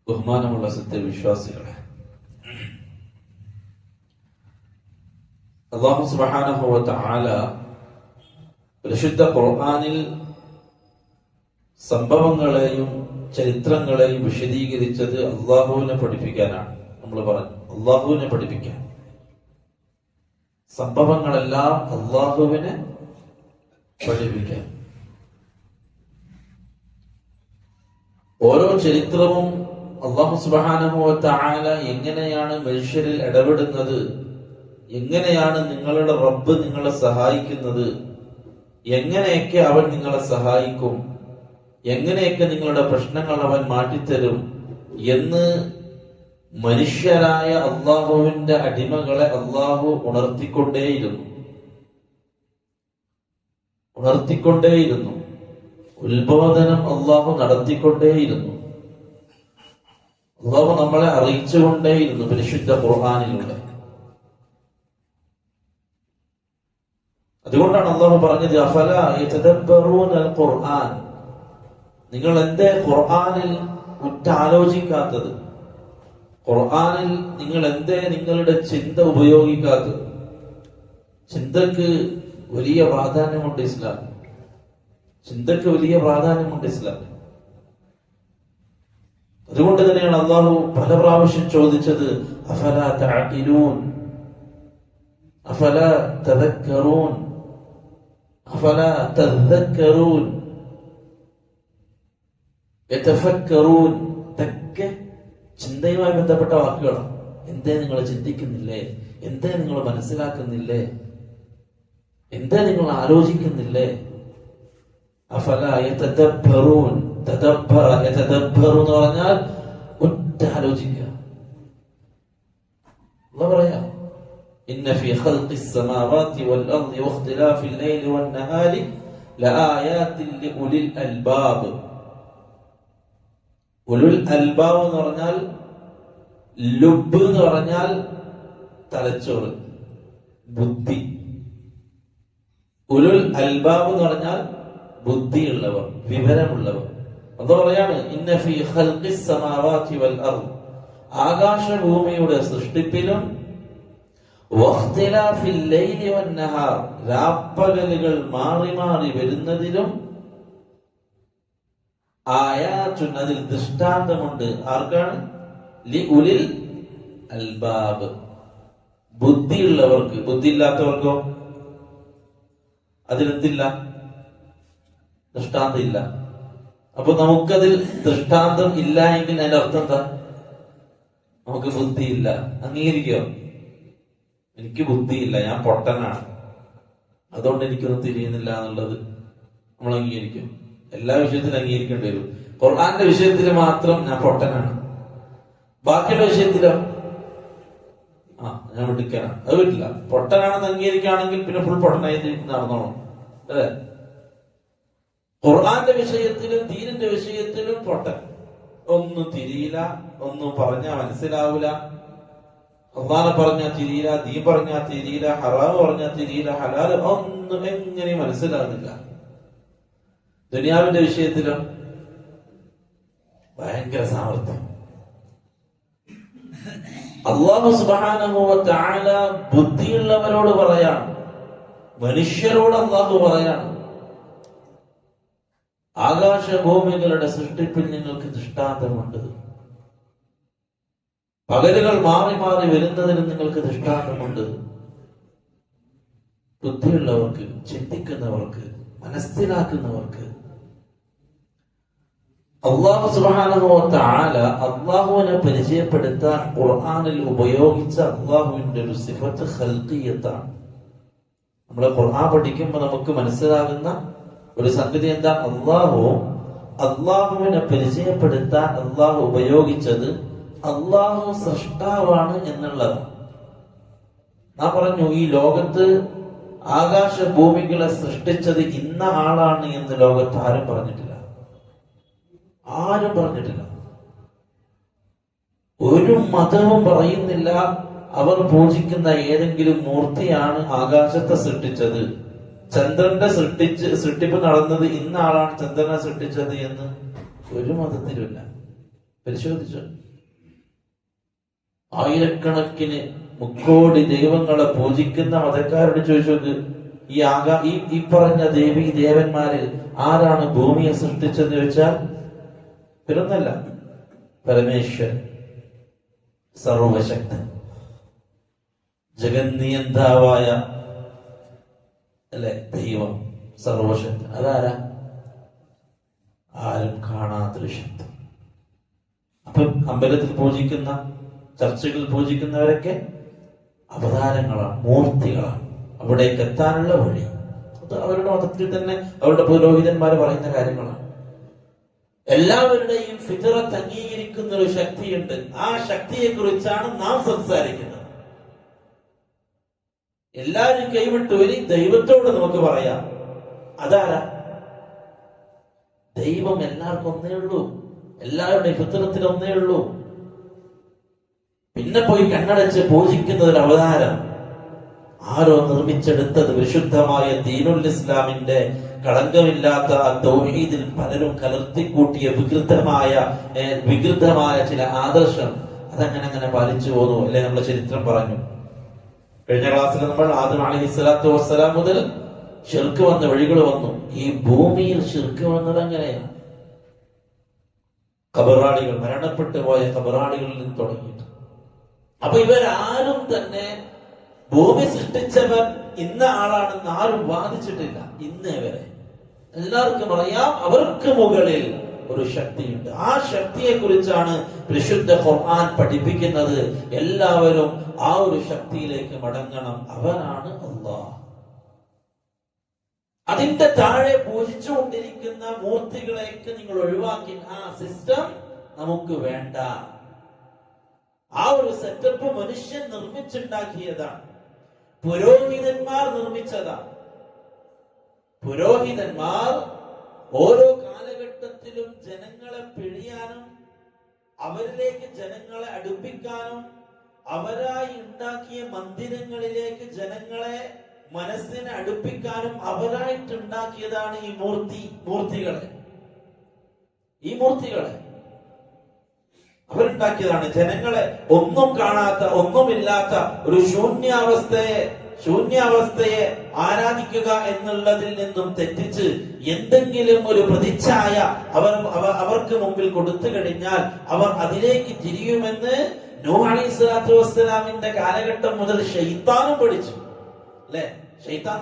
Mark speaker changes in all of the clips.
Speaker 1: ബഹുമാനമുള്ള സത്യവിശ്വാസികളെ, അല്ലാഹു സുബ്ഹാനഹു വ തആല പരിശുദ്ധ ഖുർആനിൽ സംഭവങ്ങളെയും ചരിത്രങ്ങളെയും വിശദീകരിച്ചത് അള്ളാഹുവിനെ പഠിപ്പിക്കാനാണ്. നമ്മൾ പറഞ്ഞു, അള്ളാഹുവിനെ പഠിപ്പിക്കാൻ. സംഭവങ്ങളെല്ലാം അള്ളാഹുവിനെ പഠിപ്പിക്കാൻ. ഓരോ ചരിത്രവും അല്ലാഹു സുബ്ഹാനഹു വ തആല എങ്ങനെയാണ് മനുഷ്യരിൽ ഇടപെടുന്നത്, എങ്ങനെയാണ് നിങ്ങളുടെ റബ്ബ് നിങ്ങളെ സഹായിക്കുന്നത്, എങ്ങനെയൊക്കെ അവൻ നിങ്ങളെ സഹായിക്കും, എങ്ങനെയൊക്കെ നിങ്ങളുടെ പ്രശ്നങ്ങൾ അവൻ മാറ്റിത്തരും എന്ന് മനുഷ്യരായ അള്ളാഹുവിന്റെ അടിമകളെ അള്ളാഹു ഉണർത്തിക്കൊണ്ടേയിരുന്നു. ഉത്ബോധനം അള്ളാഹു നടത്തിക്കൊണ്ടേയിരുന്നു. അള്ളാഹു നമ്മളെ അറിയിച്ചുകൊണ്ടേയിരുന്നു പരിശുദ്ധ ഖുർആനിലൂടെ. അതുകൊണ്ടാണ് അള്ളാഹു പറഞ്ഞത്, അഫലാ യതദബ്ബറൂനൽ ഖുർആൻ, നിങ്ങൾ എന്തേ ഖുർആനിൽ ഉറ്റാലോചിക്കാത്തത്? ഖുർആനിൽ നിങ്ങൾ എന്തേ നിങ്ങളുടെ ചിന്ത ഉപയോഗിക്കാത്തത്? ചിന്തക്ക് വലിയ പ്രാധാന്യമുണ്ട് ഇസ്ലാം. ചിന്തക്ക് വലിയ പ്രാധാന്യമുണ്ട് ഇസ്ലാം. അതുകൊണ്ട് തന്നെയാണ് അള്ളാഹു പല പ്രാവശ്യം ചോദിച്ചത്, അഫലാ തഅഖിലൂൻ, അഫലാ തദക്കറൂൻ, അഫലാ തദക്കറൂൻ, യതഫക്കറൂൻ. ഇതൊക്കെ ചിന്തയുമായി ബന്ധപ്പെട്ട വാക്കുകളാണ്. എന്തേ നിങ്ങൾ ചിന്തിക്കുന്നില്ലേ? എന്തേ നിങ്ങൾ മനസ്സിലാക്കുന്നില്ലേ? എന്തേ നിങ്ങൾ ആലോചിക്കുന്നില്ലേ? അഫലാ യതദബ്ബറൂൻ. തദബ്ബറ യതദബ്ബറു എന്ന് പറഞ്ഞാൽ ഒറ്റാലോചിക്കുക. അല്ലാഹു പറയാ, ഇന്ന ഫീ ഖൽഖിസ് സമാവാതി വൽ അർളി വഖ്തിലാഫിൽ ലൈലി വൻ നഹാരി ലആയാതിൻ ലിഉലിൽ അൽബാബ്. ഉലുൽ അൽബാബ് എന്ന് പറഞ്ഞാൽ, ലുബ് എന്ന് പറഞ്ഞാൽ തലച്ചോറ്, ബുദ്ധി. ഉലുൽ അൽബാബ് എന്ന് പറഞ്ഞാൽ ബുദ്ധിയുള്ളവർ, വിവരമുള്ളവർ. അത് പറയാണ്, ഇന്ന ഫീ ഖൽഖിസ് സമാവാതി വൽ അർള്, ആകാശഭൂമിയുടെ സൃഷ്ടിപ്പിലും, വഖ്തിലാഫിൽ ലൈലി വൻ നഹാർ, രാപ്പകലുകൾ മാറി മാറി വരുന്നതിലും, ആയാത്തുൻ, അതിൽ ദൃഷ്ടാന്തമുണ്ട്. ആർക്കാണ്? ലിഉലിൽ അൽബാബ്, ബുദ്ധിയുള്ളവർക്ക്. ബുദ്ധിയില്ലാത്തവർക്കോ അതിലെന്തില്ല? ദൃഷ്ടാന്തം ഇല്ല. അപ്പൊ നമുക്കതിൽ ദൃഷ്ടാന്തം ഇല്ല എങ്കിൽ അതിന്റെ അർത്ഥം എന്താ? നമുക്ക് ബുദ്ധിയില്ല. അംഗീകരിക്കോ? എനിക്ക് ബുദ്ധിയില്ല, ഞാൻ പൊട്ടനാണ്, അതുകൊണ്ട് എനിക്കൊന്നും തിരിയുന്നില്ല എന്നുള്ളത് നമ്മൾ അംഗീകരിക്കും. എല്ലാ വിഷയത്തിലും അംഗീകരിക്കേണ്ടി വരും. ഖുർആന്റെ വിഷയത്തിൽ മാത്രം ഞാൻ പൊട്ടനാണ്, ബാക്കിയുള്ള വിഷയത്തിലോ ഞാൻ മിടുക്കനാണ്. അത് പറ്റില്ല. പൊട്ടനാണെന്ന് അംഗീകരിക്കുകയാണെങ്കിൽ പിന്നെ ഫുൾ പൊട്ടനായി നടന്നോണം, അല്ലേ? ഖുർആന്റെ വിഷയത്തിലും ദീനിന്റെ വിഷയത്തിലും പൊട്ടൻ. ഒന്നും തിരിയില്ല, ഒന്നും പറഞ്ഞാൽ മനസ്സിലാവൂല. അള്ളാഹ് പറഞ്ഞാൽ തിരിയില്ല, ദീൻ പറഞ്ഞാൽ തിരിയില്ല, ഹറാം പറഞ്ഞാൽ തിരിയില്ല, ഹലാൽ ഒന്നും എങ്ങനെയും മനസ്സിലാകുന്നില്ല. ദുനിയാവിന്റെ വിഷയത്തിലും ഭയങ്കര സാമർത്ഥ്യം. അല്ലാഹു സുബ്ഹാനഹു വ തആല ബുദ്ധിയുള്ളവരോട് പറയാണ്, മനുഷ്യരോട് അല്ലാഹു പറയാണ്, ആകാശഭൂമികളുടെ സൃഷ്ടിപ്പിൽ നിങ്ങൾക്ക് ദൃഷ്ടാന്തമുണ്ട്. പകലുകൾ മാറി മാറി വരുന്നതിന് നിങ്ങൾക്ക് ദൃഷ്ടാന്തമുണ്ട്. ബുദ്ധിയുള്ളവർക്ക്, ചിന്തിക്കുന്നവർക്ക്, മനസ്സിലാക്കുന്നവർക്ക്. അല്ലാഹു സുബ്ഹാനഹു വ തആല അല്ലാഹുവിനെ പരിചയപ്പെടുത്താൻ ഖുർആനിൽ ഉപയോഗിച്ച അല്ലാഹുവിന്റെ ഒരു സിഫത്ത് ഖൽഖിയത്താണ്. നമ്മൾ ഖുർആൻ പഠിക്കുമ്പോൾ നമുക്ക് മനസ്സിലാകുന്ന ഒരു സംഗതി എന്താ? അല്ലാഹുവിനെ പരിചയപ്പെടുത്താൻ അല്ലാഹു ഉപയോഗിച്ചത് അല്ലാഹു സൃഷ്ടാവാണ് എന്നുള്ളതാണ്. നാം പറഞ്ഞു, ഈ ലോകത്ത് ആകാശഭൂമികളെ സൃഷ്ടിച്ചത് ഇന്ന ആളാണ് എന്ന് ലോകത്ത് ആരും പറഞ്ഞിട്ടില്ല. ഒരു മതവും പറയുന്നില്ല അവർ പൂജിക്കുന്ന ഏതെങ്കിലും മൂർത്തിയാണ് ആകാശത്തെ സൃഷ്ടിച്ചത്, ചന്ദ്രന്റെ സൃഷ്ടിപ്പ് നടന്നത് ഇന്ന ആളാണ് ചന്ദ്രനെ സൃഷ്ടിച്ചത് എന്ന് ഒരു മതത്തിലുമില്ല. പരിശോധിച്ചു. ആയിരക്കണക്കിന് മുക്കോടി ദൈവങ്ങളെ പൂജിക്കുന്ന മതക്കാരോട് ചോദിച്ചു, ഈ പറഞ്ഞ ദേവി ദേവന്മാരിൽ ആരാണ് ഭൂമിയെ സൃഷ്ടിച്ചെന്ന് ചോദിച്ചാൽ പിറന്നല്ല, പരമേശ്വരൻ, സർവശക്തൻ, ജഗന്നിയന്താവായ അല്ലെ ദൈവം, സർവശക്തൻ. അതാരാ? ആരും കാണാത്തൊരു ശക്തി. അപ്പൊ അമ്പലത്തിൽ പൂജിക്കുന്ന, ചർച്ചകളിൽ പൂജിക്കുന്നവരൊക്കെ അവതാരങ്ങളാണ്, മൂർത്തികളാണ്. അവിടേക്ക് എത്താനുള്ള വഴി അത് അവരുടെ മതത്തിൽ തന്നെ അവരുടെ പുരോഹിതന്മാർ പറയുന്ന കാര്യങ്ങളാണ്. എല്ലാവരുടെയും ഫിത്റത്ത് അംഗീകരിക്കുന്ന ഒരു ശക്തിയുണ്ട്. ആ ശക്തിയെ കുറിച്ചാണ് നാം സംസാരിക്കുന്നത്. എല്ലാവരും കൈവിട്ടു വരി ദൈവത്തോട് നമുക്ക് പറയാം. അതാരാ? ദൈവം എല്ലാവർക്കും ഒന്നേ ഉള്ളൂ. എല്ലാവരുടെയും ഫിത്റത്തിൽ ഒന്നേ ഉള്ളൂ. പിന്നെ പോയി കണ്ണടച്ച് പൂജിക്കുന്ന ഒരു അവതാരം ആരോ നിർമ്മിച്ചെടുത്തത് വിശുദ്ധമായ ദീനുൽ ഇസ്ലാമിന്റെ കളങ്കമില്ലാത്ത തൗഹീദിൽ പലരും കലർത്തിക്കൂട്ടിയ വികൃതമായ ചില ആദർശം അതങ്ങനെ പാലിച്ചു പോന്നു. അല്ലെ, നമ്മളെ ചരിത്രം പറഞ്ഞു. കഴിഞ്ഞ ക്ലാസ്സിൽ നമ്മൾ ആദം അലൈഹിസ്സലാത്തു വസ്സലാം മുതൽ ശിർക്ക് വന്ന വഴികൾ വന്നു. ഈ ഭൂമിയിൽ ശിർക്ക് വന്നത് അങ്ങനെയാണ്. ഖബറാളികൾ, മരണപ്പെട്ടു പോയ ഖബറാളികളിൽ നിന്ന് തുടങ്ങിയിട്ട്. അപ്പൊ ഇവരാരും തന്നെ ഭൂമി സൃഷ്ടിച്ചവർ ഇന്ന ആളാണെന്ന് ആരും വാദിച്ചിട്ടില്ല ഇന്നേ വരെ. എല്ലാവർക്കും അറിയാം അവർക്ക് മുകളിൽ ഒരു ശക്തിയുണ്ട്. ആ ശക്തിയെ കുറിച്ചാണ് പരിശുദ്ധ ഖുർആൻ പഠിപ്പിക്കുന്നത്. എല്ലാവരും ആ ഒരു ശക്തിയിലേക്ക് മടങ്ങണം. അവനാണ് അല്ലാഹ്. അതിന്റെ താഴെ പൂജിച്ചുകൊണ്ടിരിക്കുന്ന മൂർത്തികളെയൊക്കെ നിങ്ങൾ ഒഴിവാക്കി. ആ സിസ്റ്റം നമുക്ക് വേണ്ട. ആ ഒരു സെറ്റപ്പ് മനുഷ്യൻ നിർമ്മിച്ചുണ്ടാക്കിയതാണ്. പുരോഹിതന്മാർ നിർമ്മിച്ചതാണ്. പുരോഹിതന്മാർ ഓരോ കാലഘട്ടത്തിലും ജനങ്ങളെ പിഴിയാനും അവരിലേക്ക് ജനങ്ങളെ അടുപ്പിക്കാനും അവരായി ഉണ്ടാക്കിയ മന്ദിരങ്ങളിലേക്ക് ജനങ്ങളെ മനസ്സിനെ അടുപ്പിക്കാനും അവരായിട്ടുണ്ടാക്കിയതാണ് ഈ മൂർത്തികളെ. ഈ മൂർത്തികളെ അവരുണ്ടാക്കിയതാണ്. ജനങ്ങളെ ഒന്നും കാണാത്ത, ഒന്നുമില്ലാത്ത ഒരു ശൂന്യാവസ്ഥയെ ആരാധിക്കുക എന്നുള്ളതിൽ നിന്നും തെറ്റിച്ച് എന്തെങ്കിലും ഒരു പ്രതിച്ഛായ അവർക്ക് മുമ്പിൽ കൊടുത്തു കഴിഞ്ഞാൽ അവർ അതിലേക്ക് തിരിയുമെന്ന് നൂഹ് അലൈഹിസ്സലാത്തു വസ്സലാമിന്റെ കാലഘട്ടം മുതൽ ശൈത്താനും പഠിച്ചു. അല്ലെ, ശൈത്താൻ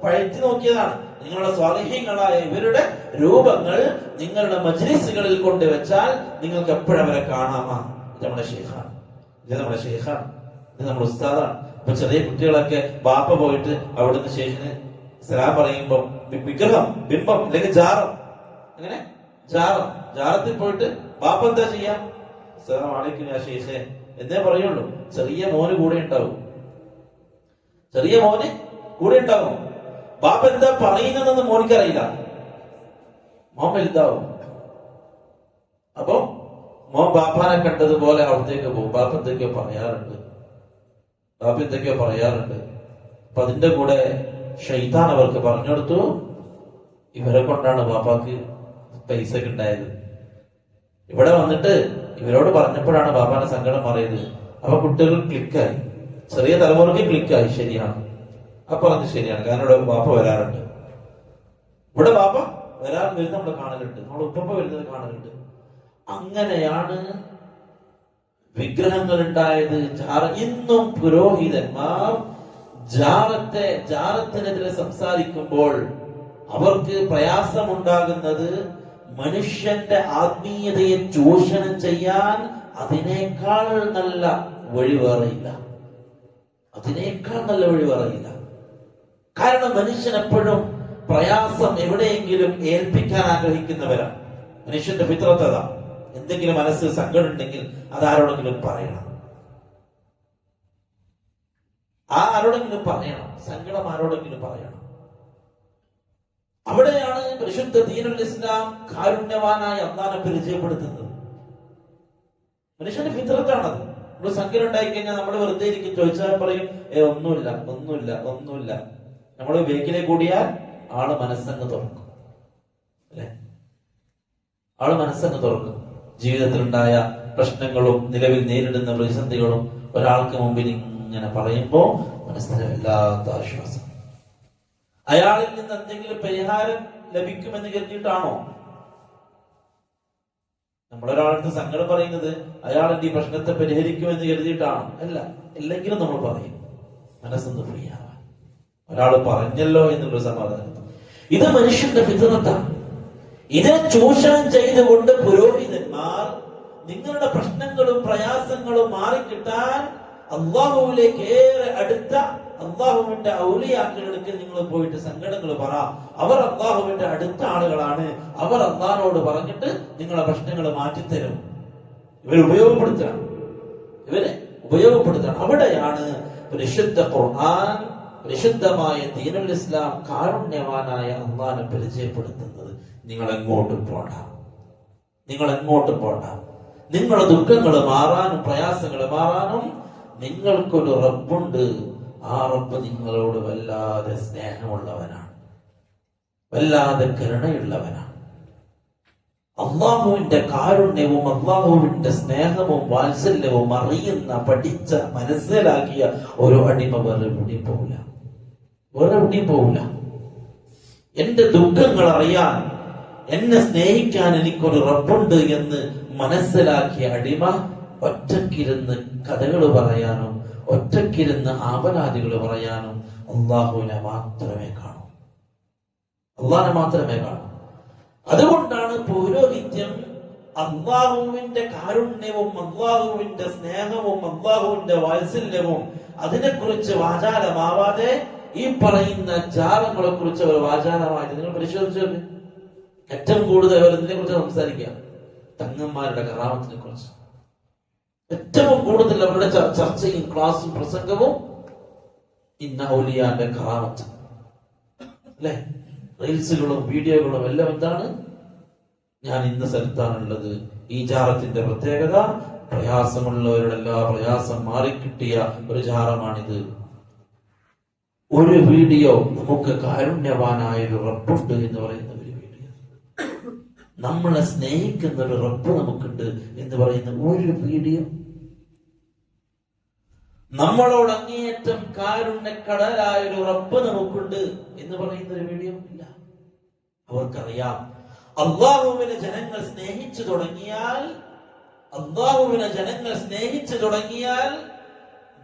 Speaker 1: പഴറ്റി നോക്കിയതാണ്. നിങ്ങളുടെ സ്വാലിഹീങ്ങളായ ഇവരുടെ രൂപങ്ങൾ നിങ്ങളുടെ മജ്ലിസുകളിൽ കൊണ്ടുവച്ചാൽ നിങ്ങൾക്ക് എപ്പോഴവരെ കാണാമാ. ഇത് നമ്മുടെ ഷെയ്ഖാണ്, ഇത് നമ്മുടെ ഷെയ്ഖാണ്, ഇത് നമ്മുടെ ഉസ്താദാണ്. ഇപ്പൊ ചെറിയ കുട്ടികളൊക്കെ ബാപ്പ പോയിട്ട് അവിടുന്ന് ഷെയ്ഖിന് സലാം പറയുമ്പോ വിഗ്രഹം, ബിംബം അല്ലെങ്കിൽ ജാറം, അങ്ങനെ ജാറത്തിൽ പോയിട്ട് ബാപ്പ എന്താ ചെയ്യാം? അസ്സലാമു അലൈക്കും യാ ഷെയ്ഖേ എന്നേ പറയുള്ളൂ. ചെറിയ മോന് കൂടെ ഉണ്ടാവും. ബാപ്പ എന്താ പറയുന്നതെന്ന് മോനിക്കറിയില്ല. മോൻ വലുതാവും. അപ്പൊ മോൻ ബാപ്പാനെ കണ്ടതുപോലെ അവിടത്തേക്ക് പോകും. ബാപ്പ എന്തൊക്കെയോ പറയാറുണ്ട്. അപ്പൊ അതിന്റെ കൂടെ ഷൈത്താൻ അവർക്ക് പറഞ്ഞെടുത്തു, ഇവരെ കൊണ്ടാണ് ബാപ്പാക്ക് പൈസ ഉണ്ടായത്. ഇവിടെ വന്നിട്ട് ഇവരോട് പറഞ്ഞപ്പോഴാണ് ബാപ്പാന്റെ സങ്കടം മാറിയത്. അപ്പൊ കുട്ടികൾ ക്ലിക്കായി, ചെറിയ തലമുറയ്ക്ക് ക്ലിക്കായി. ശരിയാണ്, അപ്പൊ പറഞ്ഞത് ശരിയാണ്. കാരണം ഇവിടെ ബാപ്പ വരാറുണ്ട്, ഇവിടെ ബാപ്പ വരുന്നത് നമ്മൾ കാണലുണ്ട്, നമ്മൾ ഉപ്പ വരുന്നത് കാണലുണ്ട്. അങ്ങനെയാണ് വിഗ്രഹങ്ങൾ ഉണ്ടായത്. ഇന്നും പുരോഹിതന്മാർ ജാറത്തിനെതിരെ സംസാരിക്കുമ്പോൾ അവർക്ക് പ്രയാസമുണ്ടാകുന്നത് മനുഷ്യന്റെ ആത്മീയതയെ ചൂഷണം ചെയ്യാൻ അതിനേക്കാൾ നല്ല വഴി വേറെയില്ല. കാരണം മനുഷ്യൻ എപ്പോഴും പ്രയാസം എവിടെയെങ്കിലും ഏൽപ്പിക്കാൻ ആഗ്രഹിക്കുന്നവരാണ്. മനുഷ്യന്റെ ഫിത്രത്ത് അതാ. എന്തെങ്കിലും മനസ്സിൽ സങ്കടം ഉണ്ടെങ്കിൽ അത് ആരോടെങ്കിലും പറയണം. സങ്കടം ആരോടെങ്കിലും പറയണം. അവിടെയാണ് പരിശുദ്ധ ദീനുൽ ഇസ്ലാം കാരുണ്യവാനായ അല്ലാഹുവിനെ പരിചയപ്പെടുത്തുന്നത്. മനുഷ്യന്റെ ഫിത്രത്താണത്. നമ്മൾ സങ്കടം ഉണ്ടായി കഴിഞ്ഞാൽ നമ്മൾ വെറുതെ ഇരിക്കും. ചോദിച്ചാൽ പറയും ഒന്നുമില്ല. നമ്മൾ വേക്കിലേക്ക് കൂടിയാൽ ആള് മനസ്സങ്ങ് തുറക്കും. ജീവിതത്തിലുണ്ടായ പ്രശ്നങ്ങളും നിലവിൽ നേരിടുന്ന പ്രതിസന്ധികളും ഒരാൾക്ക് മുമ്പിൽ ഇങ്ങനെ പറയുമ്പോൾ മനസ്സിന് വല്ലാത്ത ആശ്വാസം. അയാളിൽ നിന്ന് എന്തെങ്കിലും പരിഹാരം ലഭിക്കുമെന്ന് കരുതിയിട്ടാണോ നമ്മളൊരാളടുത്ത് സങ്കടം പറയുന്നത്? അയാളെന്റെ ഈ പ്രശ്നത്തെ പരിഹരിക്കുമെന്ന് കരുതിയിട്ടാണോ? അല്ല. ഇല്ലെങ്കിലും നമ്മൾ പറയും മനസ്സൊന്ന് ഫ്രീ ആവാൻ. ഒരാൾ പറഞ്ഞല്ലോ എന്നുള്ള സമാധാനം. ഇത് മനുഷ്യന്റെ ഫിത്റത്താണ്. ഇതിനെ ചൂഷണം ചെയ്തുകൊണ്ട് പുരോഹിതന്മാർ നിങ്ങളുടെ പ്രശ്നങ്ങളും പ്രയാസങ്ങളും മാറിക്കിട്ടാൻ അള്ളാഹുവിലേക്ക് ഏറെ അടുത്ത അള്ളാഹുവിന്റെ ഔലിയാക്കളുടെ നിങ്ങൾ പോയിട്ട് സങ്കടങ്ങൾ പറ. അവർ അള്ളാഹുവിന്റെ അടുത്ത ആളുകളാണ്. അവർ അള്ളാഹിനോട് പറഞ്ഞിട്ട് നിങ്ങളുടെ പ്രശ്നങ്ങൾ മാറ്റിത്തരും. ഇവരെ ഉപയോഗപ്പെടുത്തണം. അവിടെയാണ് പരിശുദ്ധ ഖുർആൻ, പരിശുദ്ധമായ ദീനുൽ ഇസ്ലാം കാരുണ്യവാനായ അള്ളാഹിനെ പരിചയപ്പെടുത്തുന്നത്. നിങ്ങൾ എങ്ങോട്ടും പോണ്ട. നിങ്ങളുടെ ദുഃഖങ്ങൾ മാറാനും പ്രയാസങ്ങൾ മാറാനും നിങ്ങൾക്കൊരു റബ്ബുണ്ട്. ആ റബ്ബ് നിങ്ങളോട് വല്ലാതെ സ്നേഹമുള്ളവനാണ്, വല്ലാതെ കരുണയുള്ളവനാണ്. അള്ളാഹുവിന്റെ കാരുണ്യവും അള്ളാഹുവിന്റെ സ്നേഹവും വാത്സല്യവും അറിയുന്ന, പഠിച്ച, മനസ്സിലാക്കിയ ഒരു അടിമ വേറെ എവിടെയും പോവില്ല. എന്റെ ദുഃഖങ്ങൾ അറിയാൻ, എന്നെ സ്നേഹിക്കാൻ എനിക്കൊരു റബ്ബുണ്ട് എന്ന് മനസ്സിലാക്കിയ അടിമ ഒറ്റക്കിരുന്ന് കഥകൾ പറയാനും ഒറ്റക്കിരുന്ന് ആപരാധികൾ പറയാനും അള്ളാഹുവിനെ മാത്രമേ കാണൂ. അതുകൊണ്ടാണ് പൗരോഹിത്യം അള്ളാഹുവിന്റെ കാരുണ്യവും അള്ളാഹുവിന്റെ സ്നേഹവും അള്ളാഹുവിന്റെ വാത്സല്യവും അതിനെക്കുറിച്ച് വാചാലമാവാതെ ഈ പറയുന്ന ജാലങ്ങളെ കുറിച്ച് അവർ വാചാലമായിട്ട് നിങ്ങൾ പരിശോധിച്ചു. ഏറ്റവും കൂടുതൽ അവർ ഇതിനെ കുറിച്ച് സംസാരിക്കുക തങ്ങന്മാരുടെ കറാമത്തിനെ കുറിച്ച്. ഏറ്റവും കൂടുതൽ അവരുടെ ചർച്ചയും ക്ലാസും പ്രസംഗവും ഇന്ന ഔലിയാന്റെ കറാമത്ത് അല്ലെ. റീൽസുകളും വീഡിയോകളും എല്ലാം എന്താണ്? ഞാൻ ഇന്ന സ്ഥലത്താണുള്ളത്, ഈ ജാറത്തിന്റെ പ്രത്യേകത പ്രയാസമുള്ളവരുടെ എല്ലാ പ്രയാസം മാറിക്കിട്ടിയ ഒരു ജാറമാണിത്. ഒരു വീഡിയോ നമുക്ക് കാരുണ്യവാനായൊരു റബ്ബുണ്ട് എന്ന് പറയുന്ന ഒരു വീഡിയോ, നമ്മളെ സ്നേഹിക്കുന്ന ഒരു റബ്ബ് നമുക്കുണ്ട് എന്ന് പറയുന്ന ഒരു വീഡിയോ, നമ്മളോട് അങ്ങേയറ്റം കാരുണ്യക്കടലായൊരു റബ്ബ് നമുക്കുണ്ട് എന്ന് പറയുന്ന ഒരു വീഡിയോ ഇല്ല. അവർക്കറിയാം അള്ളാഹുവിനെ ജനങ്ങൾ സ്നേഹിച്ചു തുടങ്ങിയാൽ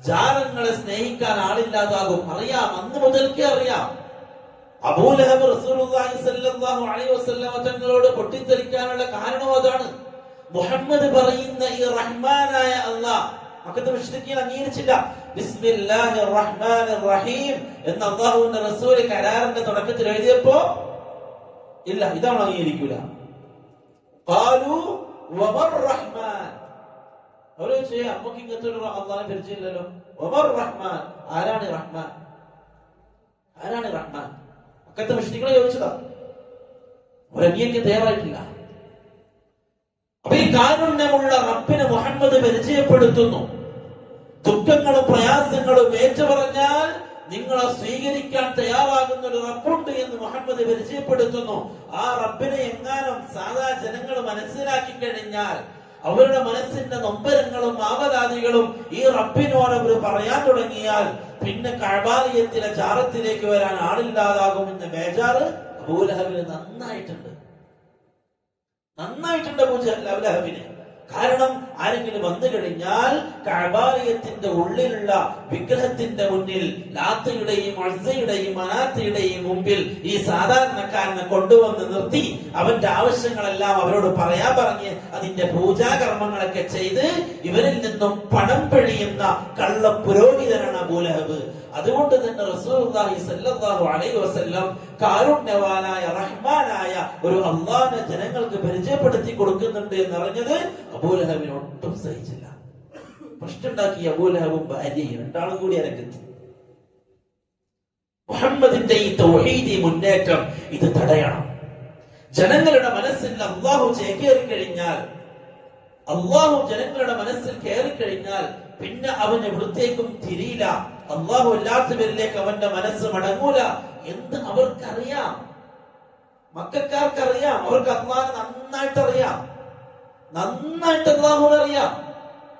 Speaker 1: ജാലങ്ങളെ സ്നേഹിക്കാൻ ആളില്ലാതാകും. അറിയാം, അന്ന് മുതൽക്കേ അറിയാം. അബൂലഹബ് റസൂലുള്ളാഹി സ്വല്ലല്ലാഹു അലൈഹി വസല്ലം തങ്ങളോട് പൊട്ടിത്തെറിക്കാനുള്ള കാരണം അതാണ്. മുഹമ്മദ് പറയുന്ന ഈ റഹ്മാനായ അല്ലാഹ് മക്കത്തെ മുശ്രിക്കീൻ അംഗീകരിച്ചില്ല. ബിസ്മില്ലാഹിർ റഹ്മാനിർ റഹീം എന്ന് അല്ലാഹുവിന്റെ റസൂൽ കരാറിന്റെ തുടക്കത്തിൽ എഴുതിയപ്പോ ഇല്ല, ഇതാണ് അംഗീകരിക്കൂല. ഖാലു വമർ റഹ്മാൻ, അവര് ചോദിച്ചേ അമ്മക്ക് ഇങ്ങനത്തെ ഒരു അള്ളാഹിനെ പരിചയമില്ലല്ലോ. വമർ റഹ്മാൻ, ആരാണ് റഹ്മാൻ? മക്കത്തെ മുശ്രിക്കുകളെ ചോദിച്ചതാ, അവരംഗീകരിക്കാൻ തയ്യാറായിട്ടില്ല. അപ്പൊ ഈ കാരുണ്യമുള്ള റബ്ബിനെ മുഹമ്മദ് പരിചയപ്പെടുത്തുന്നു. ദുഃഖങ്ങളും പ്രയാസങ്ങളും ഏറ്റുപറഞ്ഞാൽ നിങ്ങളെ സ്വീകരിക്കാൻ തയ്യാറാകുന്ന ഒരു റബ്ബുണ്ട് എന്ന് മുഹമ്മദ് പരിചയപ്പെടുത്തുന്നു. ആ റബ്ബിനെ എങ്ങാനും സാധാ ജനങ്ങൾ മനസ്സിലാക്കി കഴിഞ്ഞാൽ, അവരുടെ മനസ്സിന്റെ നൊമ്പരങ്ങളും ആവലാദികളും ഈ റബ്ബിനോട് അവർ പറയാൻ തുടങ്ങിയാൽ പിന്നെ കഅബാലയത്തിലെ ജാറത്തിലേക്ക് വരാൻ ആളില്ലാതാകുമെന്ന് ബേജാറ് അബൂലഹബിന് നന്നായിട്ടുണ്ട് അബൂലഹബിന്. കാരണം ആരെങ്കിലും വന്നു കഴിഞ്ഞാൽ കഅബാലയത്തിന്റെ ഉള്ളിലുള്ള വിഗ്രഹത്തിന്റെ മുന്നിൽ, ലാത്തയുടെയും ഉസ്സയുടെയും മനാത്തയുടെയും മുമ്പിൽ ഈ സാധാരണക്കാരനെ കൊണ്ടുവന്ന് നിർത്തി അവന്റെ ആവശ്യങ്ങളെല്ലാം അവരോട് പറയാൻ പറഞ്ഞ് അതിന്റെ പൂജാകർമ്മങ്ങളൊക്കെ ചെയ്ത് ഇവരിൽ നിന്നും പണം പിഴിയുന്ന കള്ള പുരോഹിതനാണ് അബൂലഹബ്. അതുകൊണ്ട് തന്നെ റസൂലുള്ളാഹി സ്വല്ലല്ലാഹു അലൈഹി വസല്ലം കാരുണ്യവാനായ റഹ്മാനായ ഒരു അല്ലാഹുവിനെ ജനങ്ങൾക്ക് പരിചയപ്പെടുത്തി കൊടുക്കുന്നുണ്ട് എന്നറിഞ്ഞത് അബൂലഹബിന് ഒട്ടും സഹിച്ചില്ല. പ്രശ്നമുണ്ടാക്കി അബൂലഹബും ഭാര്യയും രണ്ടാളും കൂടി അരങ്ങെത്തി. മുഹമ്മദിന്റെ ഈ തൗഹീദി മുന്നേറ്റം ഇത് തടയണം. ജനങ്ങളുടെ മനസ്സിൽ അള്ളാഹു ചേക്കേറിക്കഴിഞ്ഞാൽ, അള്ളാഹു ജനങ്ങളുടെ മനസ്സിൽ കയറിക്കഴിഞ്ഞാൽ പിന്നെ അവൻ എവിടത്തേക്കും തിരിയില്ല. അള്ളാഹു അല്ലാത്തവരിലേക്ക് അവന്റെ മനസ്സ് മടങ്ങൂല എന്ന് അവർക്കറിയാം. മക്കൾക്കാർക്കറിയാം, അവർക്ക് അള്ളാഹുവിനെ നന്നായിട്ട് അറിയാം. നന്നായിട്ട് അള്ളാഹുവിനെ അറിയാം.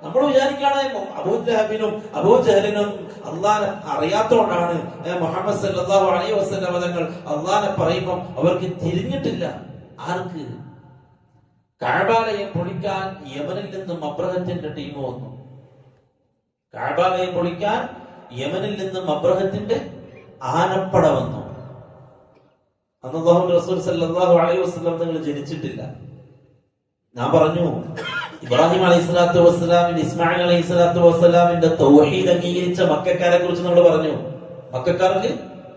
Speaker 1: നമ്മൾ വിചാരിക്കുകയാണ് അബൂജഹലിനും അബൂജഹലിനും അള്ളാനെ അറിയാത്തോണ്ടാണ് മുഹമ്മദ് സല്ലല്ലാഹു അലൈഹി വസല്ലം തങ്ങൾ അള്ളാനെ പറയുമ്പം അവർക്ക് തിരിഞ്ഞിട്ടില്ല. ആർക്ക്? കഅബാലയം പൊളിക്കാൻ യമനിൽ നിന്നും അബ്രഹത്തിന്റെ ടീം വന്നു. കഅബാലയം പൊളിക്കാൻ യമനിൽ നിന്നും അബ്രഹത്തിന്റെ ആനപ്പട വന്നു. അന്ന് അല്ലാഹുവിന്റെ റസൂൽ സല്ലല്ലാഹു അലൈഹി വസല്ലം തങ്ങൾ ജനിച്ചിട്ടില്ല. ഞാൻ പറഞ്ഞു, ഇബ്രാഹിം അലൈഹിസ്സലാത്തു വസ്സലാമിന്റെ ഇസ്മായിൽ അലൈഹിസ്സലാത്തു വസ്സലാമിന്റെ തൗഹീദ് അംഗീകരിച്ച മക്കക്കാരെ കുറിച്ച് നമ്മൾ പറഞ്ഞു. മക്കക്കാർക്ക്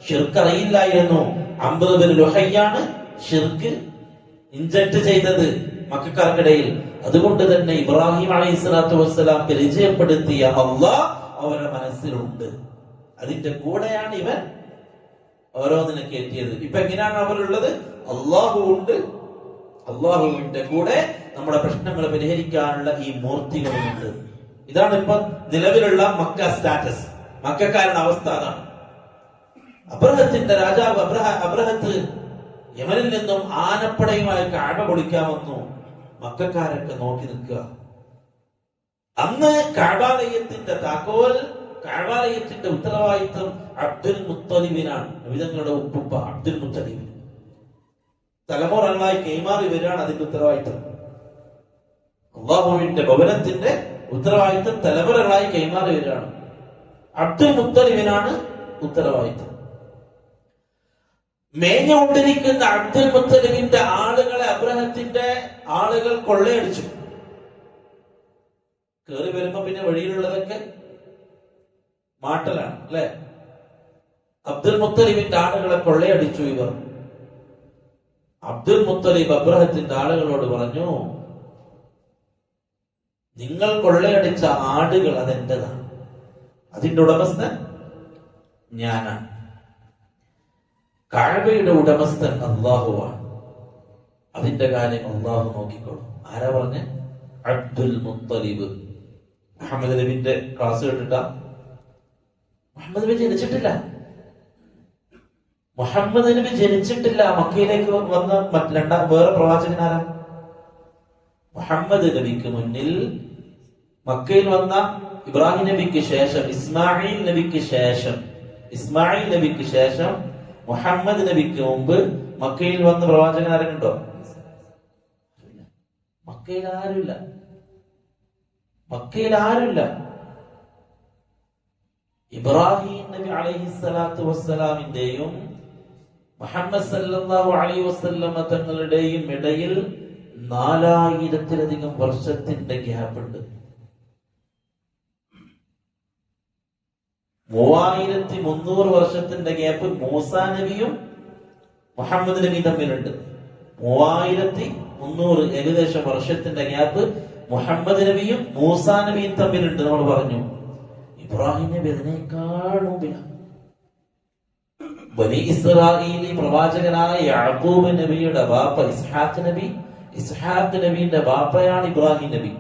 Speaker 1: ഷിർക്ക് അറിയില്ലായിരുന്നു. അംർ ബിൻ ലുഹയ്യാണ് ഷിർക്ക് ഇൻജക്ട് ചെയ്തത് മക്കക്കാർക്കിടയിൽ. അതുകൊണ്ട് തന്നെ ഇബ്രാഹിം അലൈഹിസ്സലാത്തു വസ്സലാം പരിചയപ്പെടുത്തിയ അല്ലാഹ് അവരുടെ മനസ്സിലുണ്ട്. അതിന്റെ കൂടെയാണ് ഇവൻ ഓരോന്നിനെ കയറ്റിയത്. ഇപ്പൊ എങ്ങനെയാണ് അവരുള്ളത്? അള്ളാഹു ഉണ്ട്. അള്ളാഹുവിന്റെ കൂടെ നമ്മുടെ പ്രശ്നങ്ങൾ പരിഹരിക്കാനുള്ള ഈ മൂർത്തികളുണ്ട്. ഇതാണ് ഇപ്പൊ നിലവിലുള്ള മക്ക സ്റ്റാറ്റസ്. മക്കക്കാരുടെ അവസ്ഥ അതാണ്. അബ്രഹത്തിന്റെ രാജാവ് അബ്രഹത്ത് യമനിൽ നിന്നും ആനപ്പടയുമായി കഅബ പൊളിക്കാൻ വന്നു. മക്കക്കാരൊക്കെ നോക്കി നിൽക്കുക. അന്ന് കഅബാലയത്തിന്റെ താക്കോൽ, കഅബാലയത്തിന്റെ ഉത്തരവാദിത്വം അബ്ദുൽ മുത്തലിബിനാണ്. നബിതങ്ങളുടെ ഉപ്പുപ്പ അബ്ദുൽ മുത്തലിബിൻ തലമുറകളായി കൈമാറി വരികയാണ് അതിന്റെ ഉത്തരവാദിത്വം. അള്ളാഹുവിന്റെ ഭവനത്തിന്റെ ഉത്തരവാദിത്വം തലമുറകളായി കൈമാറി വരികയാണ്. അബ്ദുൽ മുത്തലിബിനാണ് ഉത്തരവാദിത്വം. മേഞ്ഞുകൊണ്ടിരിക്കുന്ന അബ്ദുൽ മുത്തലിബിന്റെ ആളുകളെ അബ്രഹത്തിന്റെ ആളുകൾ കൊള്ളയടിച്ചു. കേറി വരുമ്പോ പിന്നെ വഴിയിലുള്ളതൊക്കെ മാട്ടലാണ് അല്ലെ. അബ്ദുൽ മുത്തലിബിന്റെ ആളുകളെ കൊള്ളയടിച്ചു ഇവർ. അബ്ദുൽ മുത്തലിബ് അബ്രഹത്തിന്റെ ആളുകളോട് പറഞ്ഞു, നിങ്ങൾ കൊള്ളയടിച്ച ആടുകൾ അതെന്റേതാണ്, അതിന്റെ ഉടമസ്ഥൻ ഞാനാണ്. കഅബയുടെ ഉടമസ്ഥൻ അള്ളാഹുവാണ്. അതിന്റെ കാര്യം അള്ളാഹു നോക്കിക്കോളും. ആരാ പറഞ്ഞ? അബ്ദുൽ മുത്തലിബ്. മുഹമ്മദ് നബിന്റെ ക്ലാസ് കേട്ടിട്ട? മുഹമ്മദ് നബി ജനിച്ചിട്ടില്ല. മുഹമ്മദ് നബി ജനിച്ചിട്ടില്ല. മക്കയിലേക്ക് വന്ന വേറെ പ്രവാചകനാരാ? മുഹമ്മദ് നബിക്ക് മുന്നിൽ മക്കയിൽ വന്ന ഇബ്രാഹിം നബിക്ക് ശേഷം ഇസ്മായിൽ നബിക്ക് ശേഷം മുഹമ്മദ് നബിക്ക് മുമ്പ് മക്കയിൽ വന്ന പ്രവാചകൻ ആരെയുണ്ടോ? മക്കയിൽ ആരുമില്ല. ഇബ്രാഹിം നബി അലൈഹിസ്സലാത്തു വസ്സലാമിന്റെയും മുഹമ്മദ് സല്ലല്ലാഹു അലൈഹി വസല്ലമ തങ്ങളുടെയും ഇടയിൽ 4000-ലധികം വർഷത്തിന്റെ ഗ്യാപ്പ് ഉണ്ട്. 3300 വർഷത്തിന്റെ ഗ്യാപ്പ് മൂസാ നബിയും മുഹമ്മദ് നബി തമ്മിലുണ്ട്. 3300 ഏകദേശം വർഷത്തിന്റെ ഗ്യാപ്പ് മുഹമ്മദ് നബിയും മൂസാ നബിയും തമ്മിലുണ്ട്. നമ്മൾ പറഞ്ഞു ഇബ്രാഹിം നബി അതിനേക്കാൾ മുമ്പിലാണ്. ബനി ഇസ്രായേലി പ്രവാചകനായ യാക്കൂബ് നബിയുടെ ബാപ്പ ഇസ്ഹാഖ് നബിയുടെ ബാപ്പയാണ് ഇബ്രാഹിം നബി.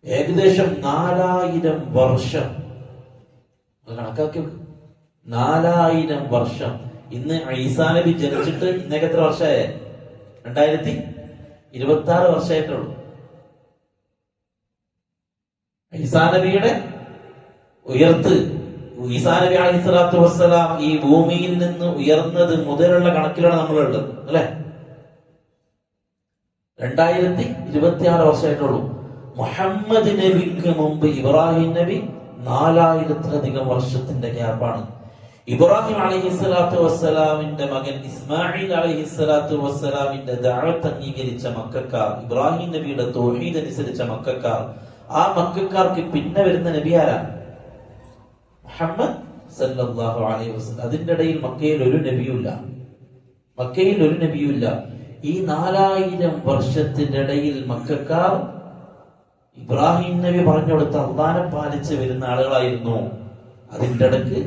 Speaker 1: ഏകദേശം 4000 വർഷം കണക്കാക്കി. 4000 വർഷം. ഇന്ന് ഈസാ നബി ജനിച്ചിട്ട് ഇന്നേക്ക് എത്ര വർഷമായ? 2026 വർഷമായിട്ടുള്ളൂ. ഈസാ നബിയുടെ ഉയർത്ത്, ഈസാ നബി അലൈഹിസ്സലാത്തു വസ്സലാം ഈ ഭൂമിയിൽ നിന്ന് ഉയർന്നത് മുതലുള്ള കണക്കിലാണ് നമ്മളുള്ളത് അല്ലെ. 2026 വർഷമായിട്ടുള്ളൂ. മുഹമ്മദ് നബിക്ക് മുമ്പ് ഇബ്രാഹിം നബി 4000-ലധികം വർഷത്തിന്റെ ഗ്യാപ്പാണ്. ഇബ്രാഹിം അലൈഹിസ്സലാത്തു വസ്സലാമിന്റെ മകൻ ഇസ്മായിൽ അലൈഹിസ്സലാത്തു വസ്സലാമിന്റെ ദഅവത്ത് അംഗീകരിച്ച മക്കക്കാർ, ഇബ്രാഹിം നബിയുടെ തൗഹീദ് അനുസരിച്ച മക്കക്കാർ, ആ മക്കക്കാർക്ക് പിന്നെ വരുന്ന നബി ആരാണ്? മുഹമ്മദ് സല്ലല്ലാഹു അലൈഹി വസല്ലം. അതിന്റെ ഇടയിൽ മക്കയിൽ ഒരു നബിയുമില്ല. ഈ 4000 വർഷത്തിന്റെ ഇടയിൽ മക്കക്കാർ ഇബ്രാഹിം നബി പറഞ്ഞു കൊടുത്ത അള്ളാനെ പാലിച്ച് വരുന്ന ആളുകളായിരുന്നു. അതിന്റെ ഇടയ്ക്ക്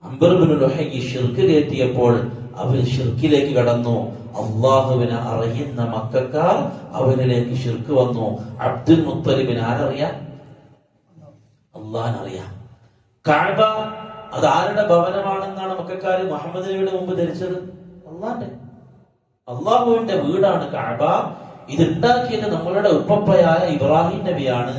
Speaker 1: അംർ ബിൻ ലുഹയ്യ് ഷിർക്ക് കയറ്റിയപ്പോൾ അവർ ഷിർക്കിലേക്ക് കടന്നു. അള്ളാഹുവിനെ അറിയുന്ന മക്കക്കാർ അവരിലേക്ക് ഷിർക്ക് വന്നു. അബ്ദുൽ മുത്തലിബിന് ആരറിയാം? അള്ളാഹനറിയാം. കഅബ അത് ആരുടെ ഭവനമാണെന്നാണ് മക്കക്കാര് മുഹമ്മദ് നബിയുടെ മുമ്പ് ധരിച്ചത്? അള്ളാഹുവിന്റെ വീടാണ് കഅബ. ഇതുണ്ടാക്കിയത് നമ്മളുടെ ഉപ്പപ്പയായ ഇബ്രാഹിം നബിയാണ്.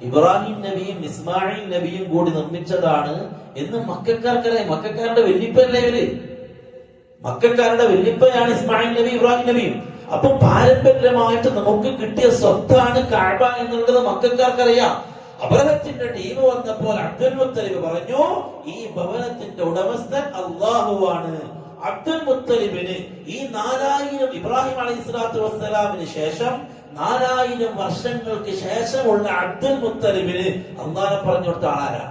Speaker 1: ഇബ്രാഹിം നബിയും ഇസ്മായിൽ നബിയും കൂടി നിർമ്മിച്ചതാണ് എന്ന് മക്കക്കാർക്കറിയാം. മക്കക്കാരുടെ വല്യപ്പല്ലേ ഇവര്? മക്കക്കാരുടെ വല്യപ്പയാണ് ഇസ്മായിൽ നബി ഇബ്രാഹിം നബിയും. അപ്പൊ പാരമ്പര്യമായിട്ട് നമുക്ക് കിട്ടിയ സ്വത്താണ് കഅബ എന്നുള്ളത് മക്കക്കാർക്കറിയാം. അബ്രഹത്തിന്റെ ടീം വന്നപ്പോൾ അബ്ദുൽ മുത്തലിബ് പറഞ്ഞു, ഈ ഭവനത്തിന്റെ ഉടമസ്ഥൻ അള്ളാഹുവാണ്. അബ്ദുൽ മുത്തലിബിന് ഈ 4000 ഇബ്രാഹിം അലൈഹിസ്സലാത്തു വസ്സലാമിന് ശേഷം 4000 വർഷങ്ങൾക്ക് ശേഷമുള്ള അബ്ദുൽ മുത്തലിബിന് അള്ളാഹനെ പറഞ്ഞു കൊടുത്ത ആളാരാ?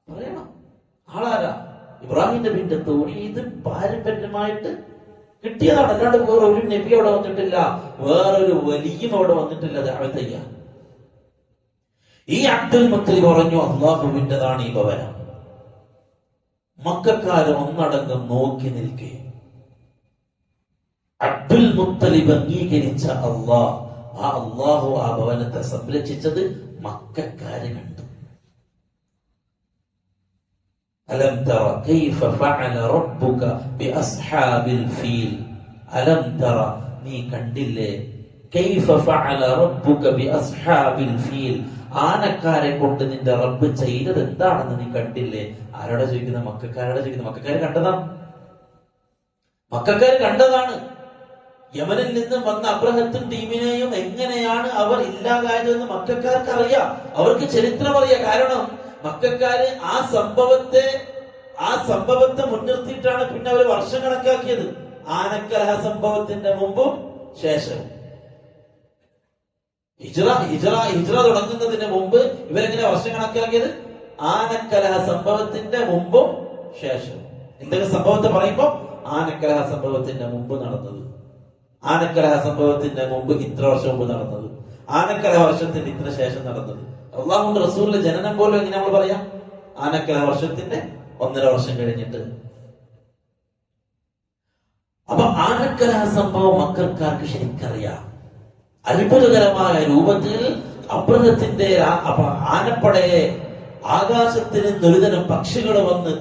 Speaker 1: പറയണം. ആളാരാ? ഇബ്രാഹിം നബിന്റെ തൗഹീദ് പാരമ്പര്യമായിട്ട് കിട്ടിയതാണ്. അല്ലാണ്ട് വേറെ ഒരു നബി അവിടെ വന്നിട്ടില്ല, വേറൊരു വലിയും അവിടെ വന്നിട്ടില്ല ദഅവത്ത് ചെയ്യാൻ. ഈ അബ്ദുൽ മുത്തലിബ് പറഞ്ഞു അള്ളാഹുവിൻ്റെതാണ് ഈ ഭവനം. മക്കക്കാര് ഒന്നടങ്കം നോക്കി നിൽക്കെ അബ്ദുൽ മുത്തലിബ് അംഗീകരിച്ച അള്ളാഹ്, ആ അള്ളാഹു ആ ഭവനത്തെ സംരക്ഷിച്ചത് മക്കക്കാര് കണ്ടു. അലം തറ കൈഫ ഫഅല റബ്ബുക ബിഅസ്ഹാബിൽ ഫീൽ. അലം തറ, നീ കണ്ടില്ലേ? കൈഫ ഫഅല റബ്ബുക ബിഅസ്ഹാബിൽ ഫീൽ, ആനക്കാരെ കൊണ്ട് നിന്റെ റബ്ബ് ചെയ്തത് എന്താണെന്ന് നീ കണ്ടില്ലേ? ആരോടെ ചോദിക്കുന്ന? മക്കക്കാരോടെ ചോദിക്കുന്നത്. മക്കക്കാര് കണ്ടതാണ്. മക്കക്കാര് കണ്ടതാണ്. യമനിൽ നിന്നും വന്ന അബ്രഹത്തും ടീമിനെയും എങ്ങനെയാണ് അവർ ഇല്ലാതായതെന്ന് മക്കക്കാർക്ക് അറിയാം. അവർക്ക് ചരിത്രം അറിയാം. കാരണം മക്കക്കാര് ആ സംഭവത്തെ മുൻനിർത്തിയിട്ടാണ് പിന്നെ അവർ വർഷം കണക്കാക്കിയത്. ആനക്കലഹ സംഭവത്തിന്റെ മുമ്പും ശേഷവും. ഹിജ്റ തുടങ്ങുന്നതിന് മുമ്പ് ഇവരെങ്ങനെ വർഷം കണക്കാക്കിയത്? ആനക്കലഹ സംഭവത്തിന്റെ മുമ്പും ശേഷവും. എന്തെങ്കിലും സംഭവത്തെ പറയുമ്പോ ആനക്കലഹ സംഭവത്തിന്റെ മുമ്പ് നടന്നത്, ആനക്കലഹ സംഭവത്തിന്റെ മുമ്പ് ഇത്ര വർഷം മുമ്പ് നടന്നത്, ആനക്കലഹ വർഷത്തിന്റെ ഇത്ര ശേഷം നടന്നത്. അള്ളാഹുവിന്റെ റസൂലിന്റെ ജനനം പോലും എങ്ങനെ നമ്മൾ പറയാം? ആനക്കലഹ വർഷത്തിന്റെ 1.5 വർഷം കഴിഞ്ഞിട്ട്. അപ്പൊ ആനക്കലഹ സംഭവം മക്കൾക്കാർക്ക് ശരിക്കറിയാം. അത്ഭുതകരമായ രൂപത്തിൽ അബ്രഹത്തിന്റെ ആനപ്പടയെ ആകാശത്തിന് ദുരിതനം പക്ഷികൾ വന്ന്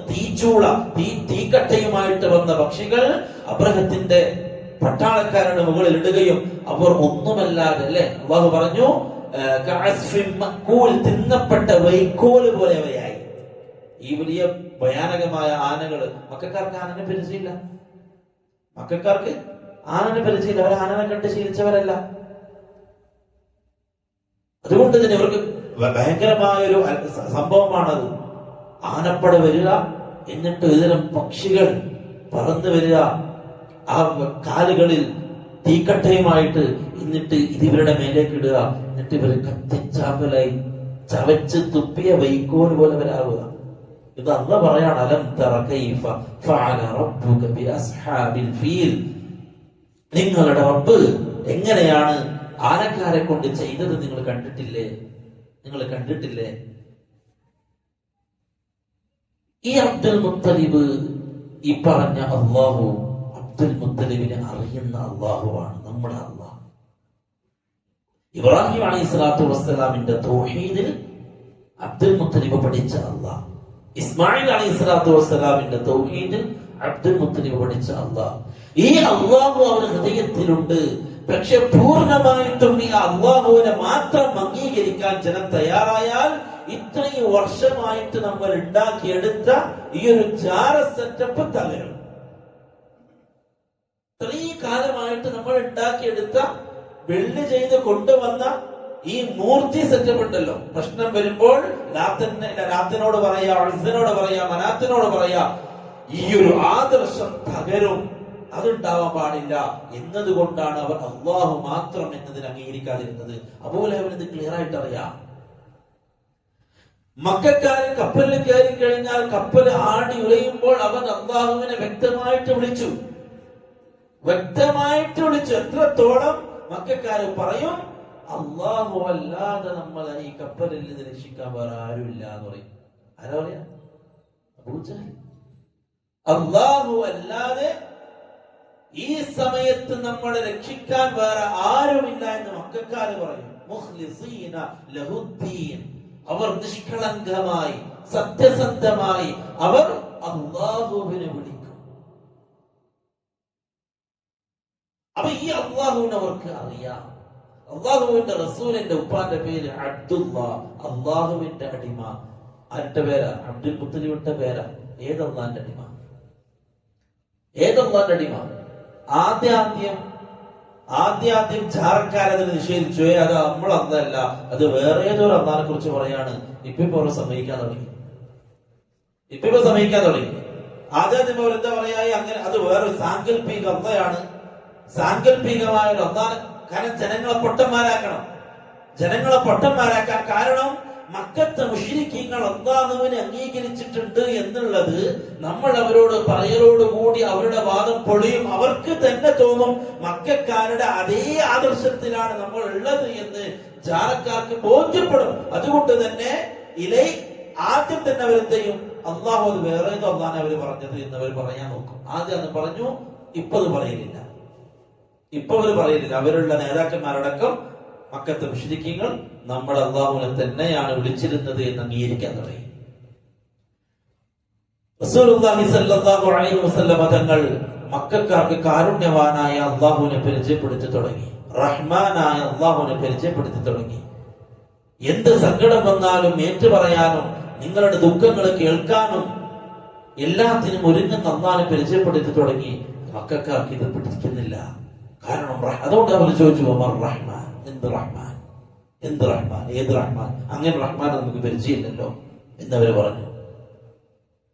Speaker 1: തീക്കട്ടയുമായിട്ട് വന്ന പക്ഷികൾ അബ്രഹത്തിന്റെ പട്ടാളക്കാരുടെ മുകളിൽ ഇടുകയും അവർ ഒന്നുമല്ലാതെ, അല്ലെ അള്ളാഹു പറഞ്ഞു, തിന്നപ്പെട്ട വൈക്കോല് പോലെ അവയായി. ഈ വലിയ ഭയാനകമായ ആനകള്. മക്കക്കാർക്ക് ആനനെ പരിചയമില്ല. മക്കക്കാർക്ക് ആനനെ പരിചയമില്ല. അവർ ആനനെ കണ്ട് ശീലിച്ചവരല്ല. അതുകൊണ്ട് തന്നെ ഇവർക്ക് ഭയങ്കരമായ ഒരു സംഭവമാണത്. ആനപ്പട വരിക, എന്നിട്ട് ഇത്തരം പക്ഷികൾ പറന്നു വരിക, ആ കാലുകളിൽ തീക്കട്ടയുമായിട്ട്, എന്നിട്ട് ഇതിവരുടെ മേലേക്ക് ഇടുക, എന്നിട്ട് ഇവർ കത്തിച്ചാമ്പലായി ചവച്ച് തുപ്പിയ വൈക്കോൽ പോലെ വരാവുക. ഇത് അല്ലാഹ് പറയാണ്, അലം തറ കൈഫ ഫഅല റബ്ബുക ബിഅസ്ഹാബിൽ ഫീൽ. നിങ്ങളുടെ റബ്ബ് എങ്ങനെയാണ് ആനക്കാരെ കൊണ്ട് ചെയ്തത് നിങ്ങൾ കണ്ടിട്ടില്ലേ? ഈ അബ്ദുൽ മുത്തലിബ്, ഈ പറഞ്ഞ അള്ളാഹു അബ്ദുൽ മുത്തലിബിനെ അറിയുന്ന അള്ളാഹുവാണ്, നമ്മുടെ അള്ളാഹ്. ഇബ്രാഹിം അലൈഹിസ്സലാത്തു വസ്സലാമിന്റെ തൗഹീദിൽ അബ്ദുൽ മുത്തലിബ് പഠിച്ച അള്ളാഹ്, ഇസ്മായിൽ അലൈഹിസ്സലാത്തു വസ്സലാമിന്റെ തൗഹീദിൽ അബ്ദുൽ മുത്തലിബ് പഠിച്ച അള്ളാഹ്. ഈ അള്ളാഹു അവരുടെ ഹൃദയത്തിലുണ്ട്. പക്ഷെ പൂർണ്ണമായിട്ടും ഈ അള്ളാഹുവിനെ മാത്രം അംഗീകരിക്കാൻ ജനം തയ്യാറായാൽ ഇത്രയും വർഷമായിട്ട് നമ്മൾ ഉണ്ടാക്കിയെടുത്ത ഈ ഒരു ജാറ സെറ്റപ്പ് തകരും. ഇത്രയും കാലമായിട്ട് നമ്മൾ ഉണ്ടാക്കിയെടുത്ത വെള്ളി ചെയ്ത് കൊണ്ടുവന്ന ഈ മൂർത്തി സെറ്റപ്പ് ഉണ്ടല്ലോ, പ്രശ്നം വരുമ്പോൾ ലാത്തിനോട് പറയാ, അൾസിനോട് പറയാ, മനാത്തിനോട് പറയാ, ഈ ഒരു ആദർശം തകരും. അതുണ്ടാവാൻ പാടില്ല എന്നതുകൊണ്ടാണ് അവർ അള്ളാഹു മാത്രം എന്നതിന് അംഗീകരിക്കാതിരുന്നത്. അബൂലഹബിന് ഇത് ക്ലിയർ ആയിട്ട് അറിയാം. മക്കക്കാരൻ കപ്പലിൽ കയറി കഴിഞ്ഞാൽ കപ്പൽ ആടി ഉലയുമ്പോൾ അവൻ അള്ളാഹുവിനെ വ്യക്തമായിട്ട് വിളിച്ചു. എത്രത്തോളം മക്കക്കാര് പറയും, അള്ളാഹു അല്ലാതെ നമ്മളെ ഈ കപ്പലിൽ നിന്ന് രക്ഷിക്കാൻ വേറെ ആരുമില്ല എന്ന് പറയും. ആരാ പറയാ? അബൂജഹൽ. അള്ളാഹു അല്ലാതെ ഈ സമയത്ത് നമ്മളെ രക്ഷിക്കാൻ വേറെ ആരുമില്ല എന്ന് മക്കക്കാര് പറയും. മുഖ്ലിസീന ലഹുദ്ദീൻ. അവർ നിഷ്കളങ്കമായി സത്യസന്ധമായി അവർ അള്ളാഹുവിനെ വിളിക്കും. അപ്പൊ ഈ അള്ളാഹുവിനെ അവർക്ക് അറിയാം. അള്ളാഹുവിന്റെ റസൂലിന്റെ ഉപ്പാന്റെ പേര് അബ്ദുള്ള, അള്ളാഹുവിന്റെ അടിമ. ആരുടെ പേരാ? അബ്ദുൽ മുത്തലിബിന്റെ പേരാ. ഏതല്ലാന്റെ അടിമ? ഏതല്ലാന്റെ അടിമ? ആദ്യം ജാറക്കാരതിന് നിഷേധിച്ചു. അത് നമ്മൾ അന്നല്ല, അത് വേറെ ഏതൊരു അള്ളാഹിനെ കുറിച്ച് പറയാണ്. ഇപ്പൊ സമ്മതിക്കാൻ തുടങ്ങി. ആദ്യം അവരെന്താ പറയാ? അങ്ങനെ അത് വേറൊരു സാങ്കല്പിക അള്ളയാണ്, സാങ്കല്പികമായ ഒരു അള്ളാഹ്. കാരണം ജനങ്ങളെ പൊട്ടന്മാരാക്കാൻ കാരണം മക്കത്തെ മുശ്രിക്കീങ്ങൾ അല്ലാഹുവിനെ അംഗീകരിച്ചിട്ടുണ്ട് എന്നുള്ളത് നമ്മൾ അവരോട് പറയലോടുകൂടി അവരുടെ വാദം പൊളിയും. അവർക്ക് തന്നെ തോന്നും മക്കക്കാരുടെ അതേ ആദർശത്തിലാണ് നമ്മൾ ഉള്ളത് എന്ന് ജാറക്കാർക്ക് ബോധ്യപ്പെടും. അതുകൊണ്ട് തന്നെ ആദ്യം തന്നെ അവരെന്തെയും അള്ളാഹു അത് വേറെ ഏതോ അള്ളാഹാണ് അവര് പറഞ്ഞത് എന്നവർ പറയാൻ നോക്കും. ആദ്യം അത് പറഞ്ഞു, ഇപ്പൊ അത് പറയലില്ല. അവരുള്ള നേതാക്കന്മാരടക്കം മക്കത്തെ മുശ്രിക്കീങ്ങൾ നമ്മൾ അള്ളാഹുവിനെ തന്നെയാണ് വിളിച്ചിരുന്നത് എന്ന് അംഗീകരിക്കാൻ തുടങ്ങി. റസൂലുള്ളാഹി സ്വല്ലല്ലാഹു അലൈഹി വസല്ലം തങ്ങൾ മക്കക്കാർക്ക് കാരുണ്യവാനായ അള്ളാഹുവിനെ പരിചയപ്പെടുത്തി തുടങ്ങി, റഹ്മാനായ അള്ളാഹുവിനെ പരിചയപ്പെടുത്തി തുടങ്ങി. എന്ത് സങ്കടം വന്നാലും ഏറ്റുപറയാനും നിങ്ങളുടെ ദുഃഖങ്ങൾ കേൾക്കാനും എല്ലാത്തിനും ഒരുങ്ങുന്ന അള്ളാഹിനെ പരിചയപ്പെടുത്തി തുടങ്ങി. മക്കക്കാർക്ക് ഇത് പിടിക്കുന്നില്ല. കാരണം അതുകൊണ്ട് അവർ ചോദിച്ചു, റഹ്മാൻ, എന്ത് റഹ്മാൻ, ഏത് റഹ്മാൻ? അങ്ങനെ റഹ്മാൻ നമുക്ക് പരിചയമില്ലല്ലോ എന്നവര് പറഞ്ഞു.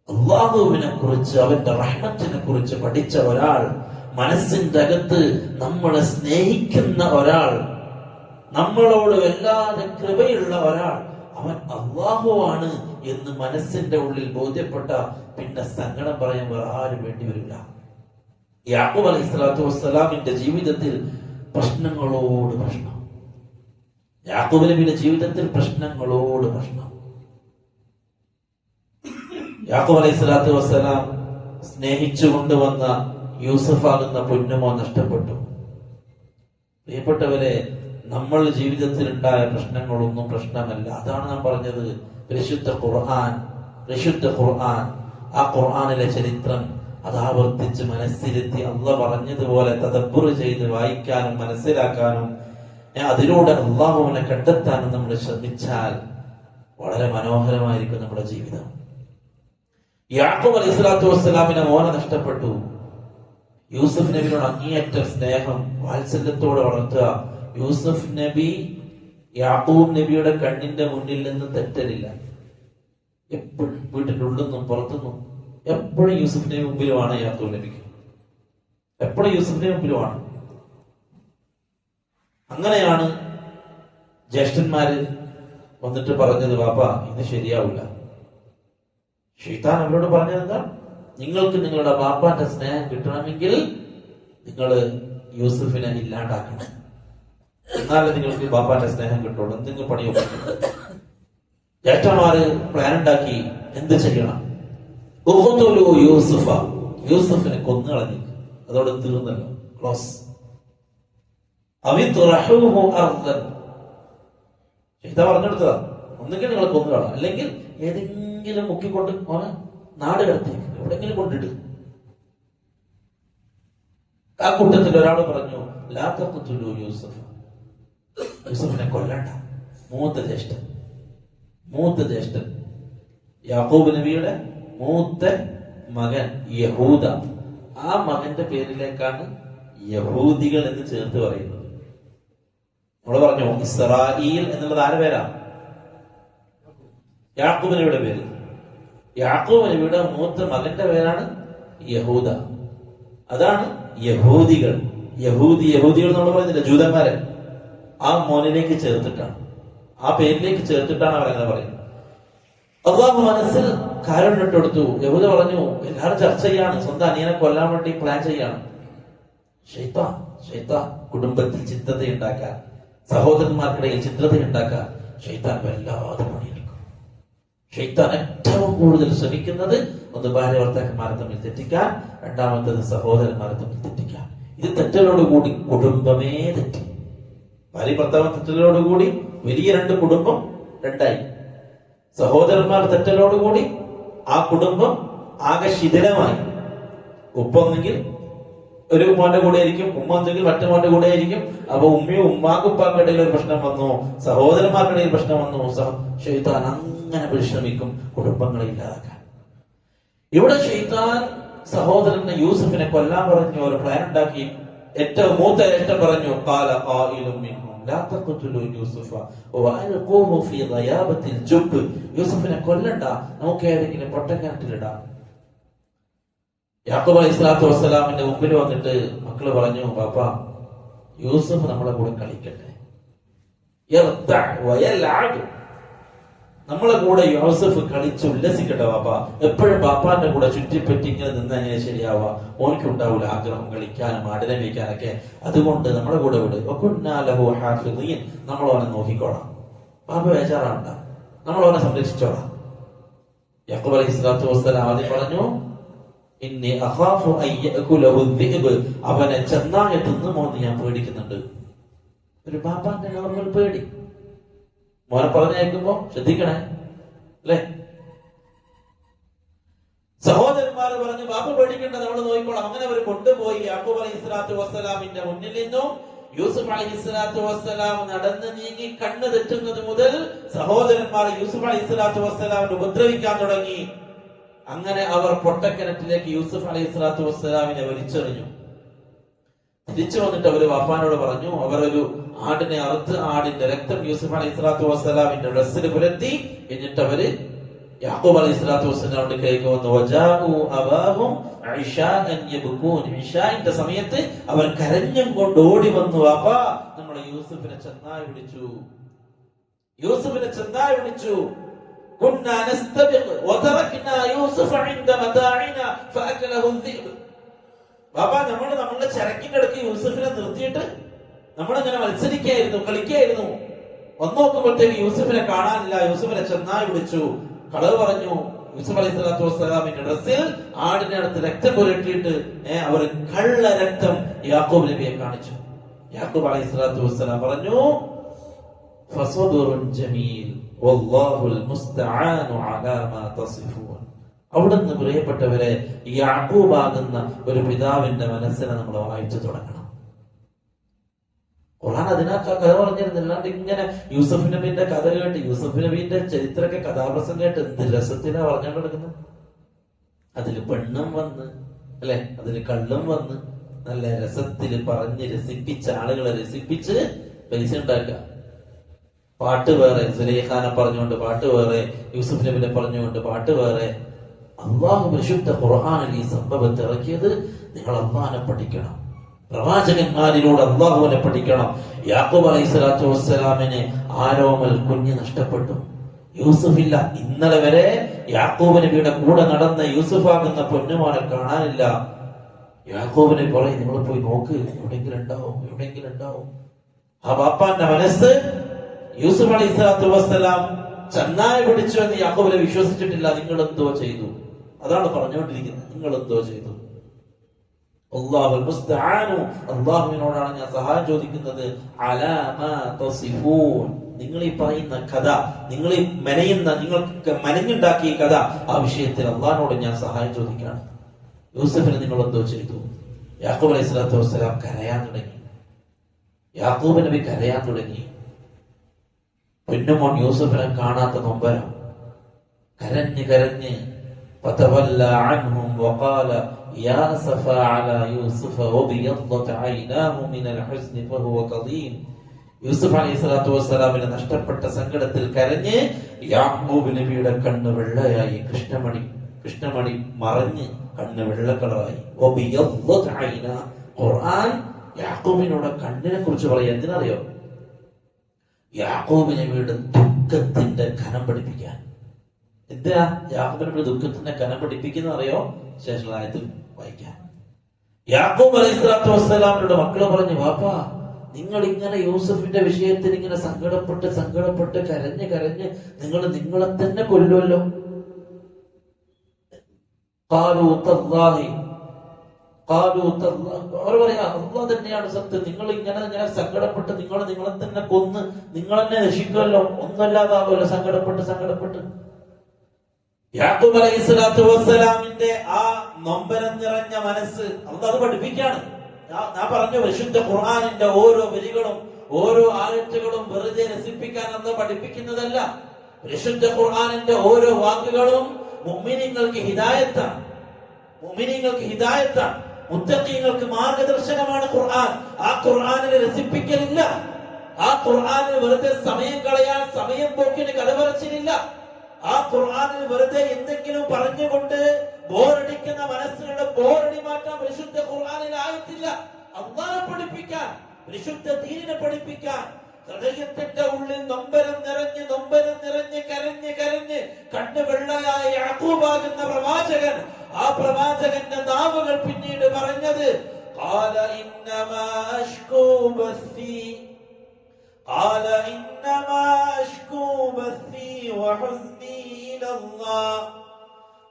Speaker 1: അള്ളാഹുവിനെ കുറിച്ച്, അവന്റെ റഹ്മത്തിനെ കുറിച്ച് പഠിച്ച ഒരാൾ, മനസ്സിന്റെ അകത്ത് നമ്മളെ സ്നേഹിക്കുന്ന ഒരാൾ, നമ്മളോട് വല്ലാതെ കൃപയുള്ള ഒരാൾ, അവൻ അള്ളാഹുവാണ് എന്ന് മനസ്സിന്റെ ഉള്ളിൽ ബോധ്യപ്പെട്ട പിന്നെ സങ്കടം പറയാൻ വേറെ ആരും വേണ്ടി വരില്ല. യാക്കൂബ് അലൈഹിസ്സലാത്തു വസ്സലാമിന്റെ ജീവിതത്തിൽ പ്രശ്നങ്ങളോട് പ്രശ്നം. യാക്കൂബ് നബിയുടെ ജീവിതത്തിൽ പ്രശ്നങ്ങളോട് പ്രശ്നം. യാക്കൂബ് അലൈഹിസ്സലാത്തു വസ്സലാം സ്നേഹിച്ചു കൊണ്ടുവന്ന യൂസഫ് ആകുന്ന പൊന്നുമോ നഷ്ടപ്പെട്ടു. പ്രിയപ്പെട്ടവരെ, നമ്മൾ ജീവിതത്തിൽ ഉണ്ടായ പ്രശ്നങ്ങളൊന്നും പ്രശ്നമല്ല. അതാണ് നാം പറഞ്ഞത്, പരിശുദ്ധ ഖുർആൻ. ആ ഖുർആനിലെ ചരിത്രം അത് ആവർത്തിച്ച് മനസ്സിലെത്തി അള്ളാഹ് പറഞ്ഞതുപോലെ തദബ്ബുർ ചെയ്ത് വായിക്കാനും മനസ്സിലാക്കാനും അതിലൂടെ അള്ളാഹുവിനെ കണ്ടെത്താനും നമ്മൾ ശ്രമിച്ചാൽ വളരെ മനോഹരമായിരിക്കും നമ്മുടെ ജീവിതം. യാക്കൂബ് അലൈഹിസ്സലാത്തു വസ്സലാമിനെ മോനെ നഷ്ടപ്പെട്ടു. യൂസുഫ് നബിയോട് അങ്ങേയറ്റ സ്നേഹം, വാത്സല്യത്തോടെ വളർത്തുക. യൂസുഫ് നബി യാക്കൂബ് നബിയുടെ കണ്ണിന്റെ മുന്നിൽ നിന്ന് തെറ്റലില്ല. എപ്പോഴും വീട്ടിന്റെ ഉള്ളിൽ നിന്നും പുറത്തുനിന്നും എപ്പോഴും യൂസുഫിന്റെ മുമ്പിലുമാണ് യാക്കൂബ് നബിക്ക്. എപ്പോഴും യൂസുഫിന്റെ മുമ്പിലുമാണ്. അങ്ങനെയാണ് ജ്യേഷ്ഠന്മാര് വന്നിട്ട് പറഞ്ഞത്, വാപ്പാ ഇത് ശരിയാവില്ല. ശൈത്താൻ അവരോട് പറഞ്ഞത് എന്താ? നിങ്ങൾക്ക് നിങ്ങളുടെ ബാപ്പാന്റെ സ്നേഹം കിട്ടണമെങ്കിൽ നിങ്ങൾ യൂസുഫിനെ ഇല്ലാണ്ടാക്കണം, എന്നാലേ നിങ്ങൾക്ക് ബാപ്പാന്റെ സ്നേഹം കിട്ടുള്ളൂ. എന്തെങ്കിലും പണിയൊക്കെ ജ്യേഷ്ഠന്മാര് പ്ലാൻ ഉണ്ടാക്കി. എന്ത് ചെയ്യണം? യൂസുഫിനെ കൊന്നുകളഞ്ഞു. അതോടെ തീർന്നല്ലോ, ക്ലോസ്. പറഞ്ഞെടുത്തതാ, ഒന്നുകിൽ നിങ്ങൾ കൊന്നുകളാം, അല്ലെങ്കിൽ ഏതെങ്കിലും മുക്കിക്കൊണ്ട് ഓനെ നാട് കടത്തേക്ക് എവിടെങ്കിലും കൊണ്ടിട്ട്. ആ കൂട്ടത്തിൽ ഒരാൾ പറഞ്ഞു, ലാ തഖ്തുലൂ യൂസുഫിനെ കൊല്ലണ്ട. മൂത്ത ജ്യേഷ്ഠൻ യാക്കൂബ് നബിയുടെ മൂത്ത മകൻ യഹൂദ. ആ മകന്റെ പേരിലേക്കാണ് യഹൂദികൾ എന്ന് ചേർത്ത് പറയുന്നത്. നമ്മൾ പറഞ്ഞു ഇസ്രായേൽ എന്നുള്ളത് ആരുടെ പേരാ? യാക്കൂബ് നബിയുടെ പേര്. യാക്കൂബ് നബിയുടെ മൂത്ത മകന്റെ പേരാണ് യഹൂദ. അതാണ് യഹൂദികൾ. യഹൂദികൾ നമ്മൾ പറയുന്നില്ല, ജൂതന്മാരെ. ആ മോനിലേക്ക് ചേർത്തിട്ടാണ്, ആ പേരിലേക്ക് ചേർത്തിട്ടാണ് അവരങ്ങനെ പറയുന്നത്. അള്ളാഹു മനസ്സിൽ കാരുണ്യട്ടെടുത്തു. യഹൂദ പറഞ്ഞു, എല്ലാവരും ചർച്ച ചെയ്യാണ്, സ്വന്തം അനിയനെ കൊല്ലാൻ വേണ്ടി പ്ലാൻ ചെയ്യാണ്. ശൈത്താൻ കുടുംബത്തിൽ ചിത്രതയുണ്ടാക്കാൻ, സഹോദരന്മാർക്കിടയിൽ ചിത്രതയുണ്ടാക്കാൻ ശൈത്താൻ വല്ലാതെ പണിയെടുക്കും. ശൈത്താൻ ഏറ്റവും കൂടുതൽ ശ്രമിക്കുന്നത് ഒന്ന് ഭാര്യ ഭർത്താക്കന്മാരെ തമ്മിൽ തെറ്റിക്കാൻ, രണ്ടാമത്തത് സഹോദരന്മാരെ തമ്മിൽ തെറ്റിക്കാൻ. ഇത് തെറ്റലോടുകൂടി കുടുംബമേ തെറ്റി. ഭാര്യ ഭർത്താവ് തെറ്റലോടുകൂടി വലിയ രണ്ട് കുടുംബം രണ്ടായി. സഹോദരന്മാർ തെറ്റലോടുകൂടി ആ കുടുംബം ആകെ ശിഥിലമായി. ഉപ്പൊന്നെങ്കിൽ ഒരു മോന്റെ കൂടെ ആയിരിക്കും, ഉമ്മ എന്തെങ്കിലും മറ്റു മോന്റെ കൂടെ ആയിരിക്കും. അപ്പൊ ഉമ്മയും ഉമ്മാക്കും ഉപ്പാക്കിടയിൽ ഒരു പ്രശ്നം വന്നു, സഹോദരന്മാർക്കിടയിൽ പ്രശ്നം വന്നു, ശൈത്താൻ അങ്ങനെ പരിശ്രമിക്കും കുടുംബങ്ങളെ ഇല്ലാതാക്കാൻ. ഇവിടെ ശൈത്താൻ സഹോദരനെ യൂസുഫിനെ കൊല്ലാൻ പറഞ്ഞു ഒരു പ്ലാൻ ഉണ്ടാക്കി. ഏറ്റവും മൂത്ത ജ്യേഷ്ഠൻ പറഞ്ഞു, ഖാല ഖായിലുൻ മിൻഹും ലാ തഖ്തുലൂ യൂസുഫ വഅൽഖൂഹു ഫീ ഗയാബത്തിൽ ജുബ്. യൂസുഫിനെ കൊല്ലണ്ട, നമുക്ക് ഏതെങ്കിലും പൊട്ടക്കിണറ്റിലിടാം. യാക്കൂബ് അലൈഹിസ്സലാത്തു വസ്സലാമിന്റെ മുമ്പിൽ വന്നിട്ട് മക്കള് പറഞ്ഞു, പാപ്പ യൂസുഫ് നമ്മളെ കൂടെ കളിക്കട്ടെ, നമ്മളെ കൂടെ യൂസുഫ് കളിച്ച് ഉല്ലസിക്കട്ടെ പാപ്പ. എപ്പോഴും പാപ്പാന്റെ കൂടെ ചുറ്റിപ്പറ്റി ഇങ്ങനെ നിന്നെങ്ങനെ ശരിയാവാ? ഓനിക്കുണ്ടാവൂല ആഗ്രഹം കളിക്കാനും ആടിനെ വയ്ക്കാനൊക്കെ. അതുകൊണ്ട് നമ്മളെ കൂടെ വിട്. നമ്മളോനെ നോക്കിക്കോളാം, പാപ്പ ബേജാറാണ്ട, നമ്മളോനെ സംരക്ഷിച്ചോളാം. യാക്കൂബ് അലൈഹിസ്സലാത്തു വസ്സലാം ആദ്യം പറഞ്ഞു, ഇന്നി അഖാഫു അൻ യഅകുലഹു الذئب. അവനെ ചെന്നായ തിന്നുമോന്ന് ഞാൻ പേടിക്കുന്നുണ്ട്. ഒരു പാപ്പാന്റെ നോർമൽ പേടി. മോനെ പറഞ്ഞയക്കുമ്പോ ശ്രദ്ധിക്കണേ അല്ലെ? സഹോദരന്മാര് പറഞ്ഞു, ബാപ്പ പേടിക്കേണ്ട, നമ്മൾ നോക്കിക്കോളാം. അങ്ങനെ അവർ കൊണ്ടുപോയി യാക്കൂബ് അലൈഹിസ്സലാത്തു വസ്സലാമിന്റെ മുന്നിൽ നിന്നും യൂസുഫ് അലൈഹിസ്സലാത്തു വസ്സലാം നടന്ന് നീങ്ങി കണ്ണ് തെറ്റുന്നത് മുതൽ സഹോദരന്മാർ യൂസുഫ് അലൈഹിസ്സലാത്തു വസ്സലാമിനെ ഉപദ്രവിക്കാൻ തുടങ്ങി. അങ്ങനെ അവർ പൊട്ടക്കിണറ്റിലേക്ക് യൂസുഫ് അലൈഹിസ്സലാത്തു വസ്സലാമിനെ വലിച്ചെറിഞ്ഞു. തിരിച്ചു വന്നിട്ട് അവര് വാപ്പാനോട് പറഞ്ഞു, അവർ ഒരു ആടിനെ അറുത്ത് ആടിന്റെ രക്തം യൂസുഫ് അലൈഹിസ്സലാത്തു വസ്സലാമിന്റെ ഡ്രസ്സിൽ പുരട്ടി. എന്നിട്ട് അവര് യാക്കൂബ് അലൈഹിസ്സലാത്തു വസ്സലാമിന്റെ കൈക്ക് വന്നു. വജാഉ അബാഹും ഇശാഅൻ യബ്കൂൻ. ഇശാഇന്റെ സമയത്ത് അവർ കരഞ്ഞും കൊണ്ട് ഓടി വന്നു. വാപ്പാ, നമ്മൾ യൂസുഫിനെ ചെന്നായി വിളിച്ചു, യൂസുഫിനെ ചെന്നായി വിളിച്ചു. കുന്നാ നസ്തബിഖ് വതറക്നാ യൂസുഫ ഇൻദ മതാഇനാ ഫഅകലഹു الذئب. ബാബാ, നമ്മളുടെ ചരക്കിന്റെ അടുക്ക് യൂസുഫിനെ നിർത്തിയിട്ട് നമ്മളിങ്ങനെ മത്സരിക്കായിരുന്നു, കളിക്കായിരുന്നു. വന്നു നോക്കുമ്പോഴത്തേക്ക് യൂസുഫിനെ കാണാനില്ല. യൂസുഫിനെ ചെന്നായി വിളിച്ചു, കളവ് പറഞ്ഞു. യൂസുഫ് അലൈഹിസ്സലാത്തു വസ്സലാമിന്റെ ഡ്രസ്സിൽ ആടിന്റെ അടുത്ത് രക്തം പുരട്ടിയിട്ട് അവർ കള്ള രക്തം യാക്കൂബ് നബിയെ കാണിച്ചു. യാക്കൂബ് അലൈഹിസ്സലാത്തു വസ്സലാം പറഞ്ഞു, ഫസബറുൻ ജമീൽ വല്ലാഹുൽ മുസ്തആനു അലാ മാ തസിഫൂൻ. അവിടുന്ന് പ്രിയപ്പെട്ടവരെ, യാക്കൂബാകുന്ന ഒരു പിതാവിന്റെ മനസ്സിനെ നമ്മൾ വായിച്ചു തുടങ്ങണം. ഖുർആൻ അതിനൊക്കെ കഥ പറഞ്ഞിരുന്നു. അല്ലാണ്ട് ഇങ്ങനെ യൂസുഫ് നബിന്റെ കഥ കേട്ട്, യൂസുഫ് നബിന്റെ ചരിത്രമൊക്കെ കഥാപ്രസംഗം കേട്ട് എന്ത് രസത്തിനാ പറഞ്ഞുകൊണ്ട് കിടക്കുന്നത്. അതിൽ പെണ്ണും വന്ന് അല്ലെ, അതിൽ കള്ളും വന്ന് നല്ല രസത്തിൽ പറഞ്ഞ് രസിപ്പിച്ച് ആളുകളെ രസിപ്പിച്ച് പൈസ ഉണ്ടാക്കുക. പാട്ട് വേറെ, സുലൈഖാനെ പറഞ്ഞുകൊണ്ട് പാട്ട് വേറെ, യൂസുഫ് നബിനെ പറഞ്ഞുകൊണ്ട് പാട്ട് വേറെ. അള്ളാഹു പരിശുദ്ധ ഖുർആനിൽ ഈ സംഭവത്തെ ഇറക്കിയത് നിങ്ങൾ അള്ളാഹിനെ പഠിക്കണം, പ്രവാചകന്മാരിലൂടെ അള്ളാഹുവിനെ പഠിക്കണം. യാക്കൂബ് അലൈഹിസ്സലാത്തു വസ്സലാമിന് ആരോമൽ കുഞ്ഞ് നഷ്ടപ്പെട്ടു, യൂസുഫില്ല. ഇന്നലെ വരെ യാക്കൂബ് നബിയുടെ കൂടെ നടന്ന യൂസുഫാകുന്ന പൊന്നുമോനെ കാണാനില്ല. യാക്കൂബ് നബി പറയും, നിങ്ങൾ പോയി നോക്ക്, എവിടെയെങ്കിലും ഉണ്ടാവും, എവിടെയെങ്കിലും ഉണ്ടാവും. ആ ബാപ്പാന്റെ മനസ്സ് യൂസുഫ് അലൈഹിസ്സലാത്തു വസ്സലാം ചെന്നായി പിടിച്ചു എന്ന് യാക്കൂബ് നബി വിശ്വസിച്ചിട്ടില്ല. നിങ്ങൾ എന്തോ ചെയ്തു, അതാണ് പറഞ്ഞുകൊണ്ടിരിക്കുന്നത്. നിങ്ങൾ എന്തോ ചെയ്തു. അല്ലാഹുൽ മുസ്തആനു, അല്ലാഹുവിനോടാണ് ഞാൻ സഹായം ചോദിക്കുന്നത്. അലാ മാ തസിഫൂൻ, നിങ്ങൾ ഈ പറയുന്ന കഥ, നിങ്ങൾ ഈ മെനയുന്ന, നിങ്ങൾക്ക് മെനഞ്ഞുണ്ടാക്കിയ കഥ, ആ വിഷയത്തിൽ അള്ളാഹിനോട് ഞാൻ സഹായം ചോദിക്കുകയാണ്. യൂസുഫിനെ നിങ്ങൾ എന്തോ ചെയ്തു. യാക്കൂബ് അലൈഹിസ്സലാത്തു വസ്സലാം കരയാൻ തുടങ്ങി. യാക്കൂബ് നബി കരയാൻ തുടങ്ങി. പൊന്നുമോൻ യൂസുഫിനെ കാണാത്ത നൊമ്പരം, കരഞ്ഞ് കരഞ്ഞ്. فتولى عنهم وقال يا أسفا على يوسف وابيضت عيناه من الحزن فهو كظيم. യൂസുഫ് അലൈഹിസ്സലാത്തു വസ്സലാമിനെ നഷ്ടപ്പെട്ട സങ്കടത്തിൽ കരഞ്ഞ് യാക്കൂബ് നബിയുടെ കണ്ണ് വെള്ളയായി, കൃഷ്ണമണി മറഞ്ഞ് കണ്ണ് വെള്ള കളറായി. ഖുർആൻ യാക്കൂബിനോട് കണ്ണിനെ കുറിച്ച് പറയാം. എന്തിനറിയോ? യാക്കൂബ് നബിയുടെ ദുഃഖത്തിന്റെ ഘനം പഠിപ്പിക്കാൻ. എന്തിനാ യാക്കൂബ് നബിയുടെ ദുഃഖത്തിന്റെ ഘനം പഠിപ്പിക്കുന്ന അറിയോ? ശേഷത്തിൽ വായിക്കാം. യാക്കൂബ് അലൈഹിസ്സലാത്തു വസ്സലാമിന്റെ മക്കള് പറഞ്ഞു, വാപ്പാ, നിങ്ങൾ ഇങ്ങനെ യൂസുഫിന്റെ വിഷയത്തിൽ ഇങ്ങനെ സങ്കടപ്പെട്ട് കരഞ്ഞ് നിങ്ങൾ നിങ്ങളെ തന്നെ കൊല്ലുമല്ലോ. അവർ പറയാ, അല്ലാഹ് തന്നെയാണ് സത്യം, നിങ്ങൾ ഇങ്ങനെ സങ്കടപ്പെട്ട് നിങ്ങളെ തന്നെ കൊന്ന് നിങ്ങൾ തന്നെ നശിക്കുമല്ലോ, ഒന്നല്ലാതാവുമല്ലോ സങ്കടപ്പെട്ട്. യാക്കൂബ് അലൈഹിസ്സലാത്തു വസ്സലാമിന്റെ ആ നൊമ്പരം നിറഞ്ഞ മനസ്സ് അല്ലാഹ് പഠിപ്പിക്കാണ്. ഞാൻ പറഞ്ഞു, വിശുദ്ധ ഖുർആനിന്റെ ഓരോ വരികളും ഓരോ ആയത്തുകളും വെറുതെ രസിപ്പിക്കാൻ അന്ന് പഠിപ്പിക്കുന്നതല്ല. വിശുദ്ധ ഖുർആനിന്റെ ഓരോ വാക്കുകളും മുഅ്മിനീങ്ങൾക്ക് ഹിദായത്താണ്. മുഅ്മിനീങ്ങൾക്ക് ഹിദായത്താണ്, മുത്തഖീങ്ങൾക്ക് മാർഗദർശനമാണ് ഖുർആൻ. ആ ഖുർആനിൽ രസിപ്പിക്കലില്ല. ആ ഖുർആനിൽ വെറുതെ സമയം കളയാൻ, സമയം പോക്കിന് കഥപറച്ചിലില്ല. ആ ഖുർആനിൽ വെറുതെ എന്തെങ്കിലും പറഞ്ഞുകൊണ്ട് ബോറടിക്കുന്ന മനസ്സുകളുടെ ബോറടി മാറ്റാൻ വിശുദ്ധ ഖുർആനിൽ ആയത്തില്ല. അല്ലാഹനെ പഠിപ്പിക്കാൻ, വിശുദ്ധ ദീനിനെ പഠിപ്പിക്കാൻ, ഹൃദയത്തിന്റെ ഉള്ളിൽ നൊമ്പരം നിറഞ്ഞ് കരഞ്ഞ് കണ്ണ് വെള്ളയായ യാക്കൂബാകുന്ന പ്രവാചകൻ, ആ പ്രവാചകന്റെ നാവുകൾ പിന്നീട് പറഞ്ഞത് ഖാല ഇന്നമാ അഷ്കൂ ബസ്സി വഹുസ്നി ഇലല്ലാഹ്.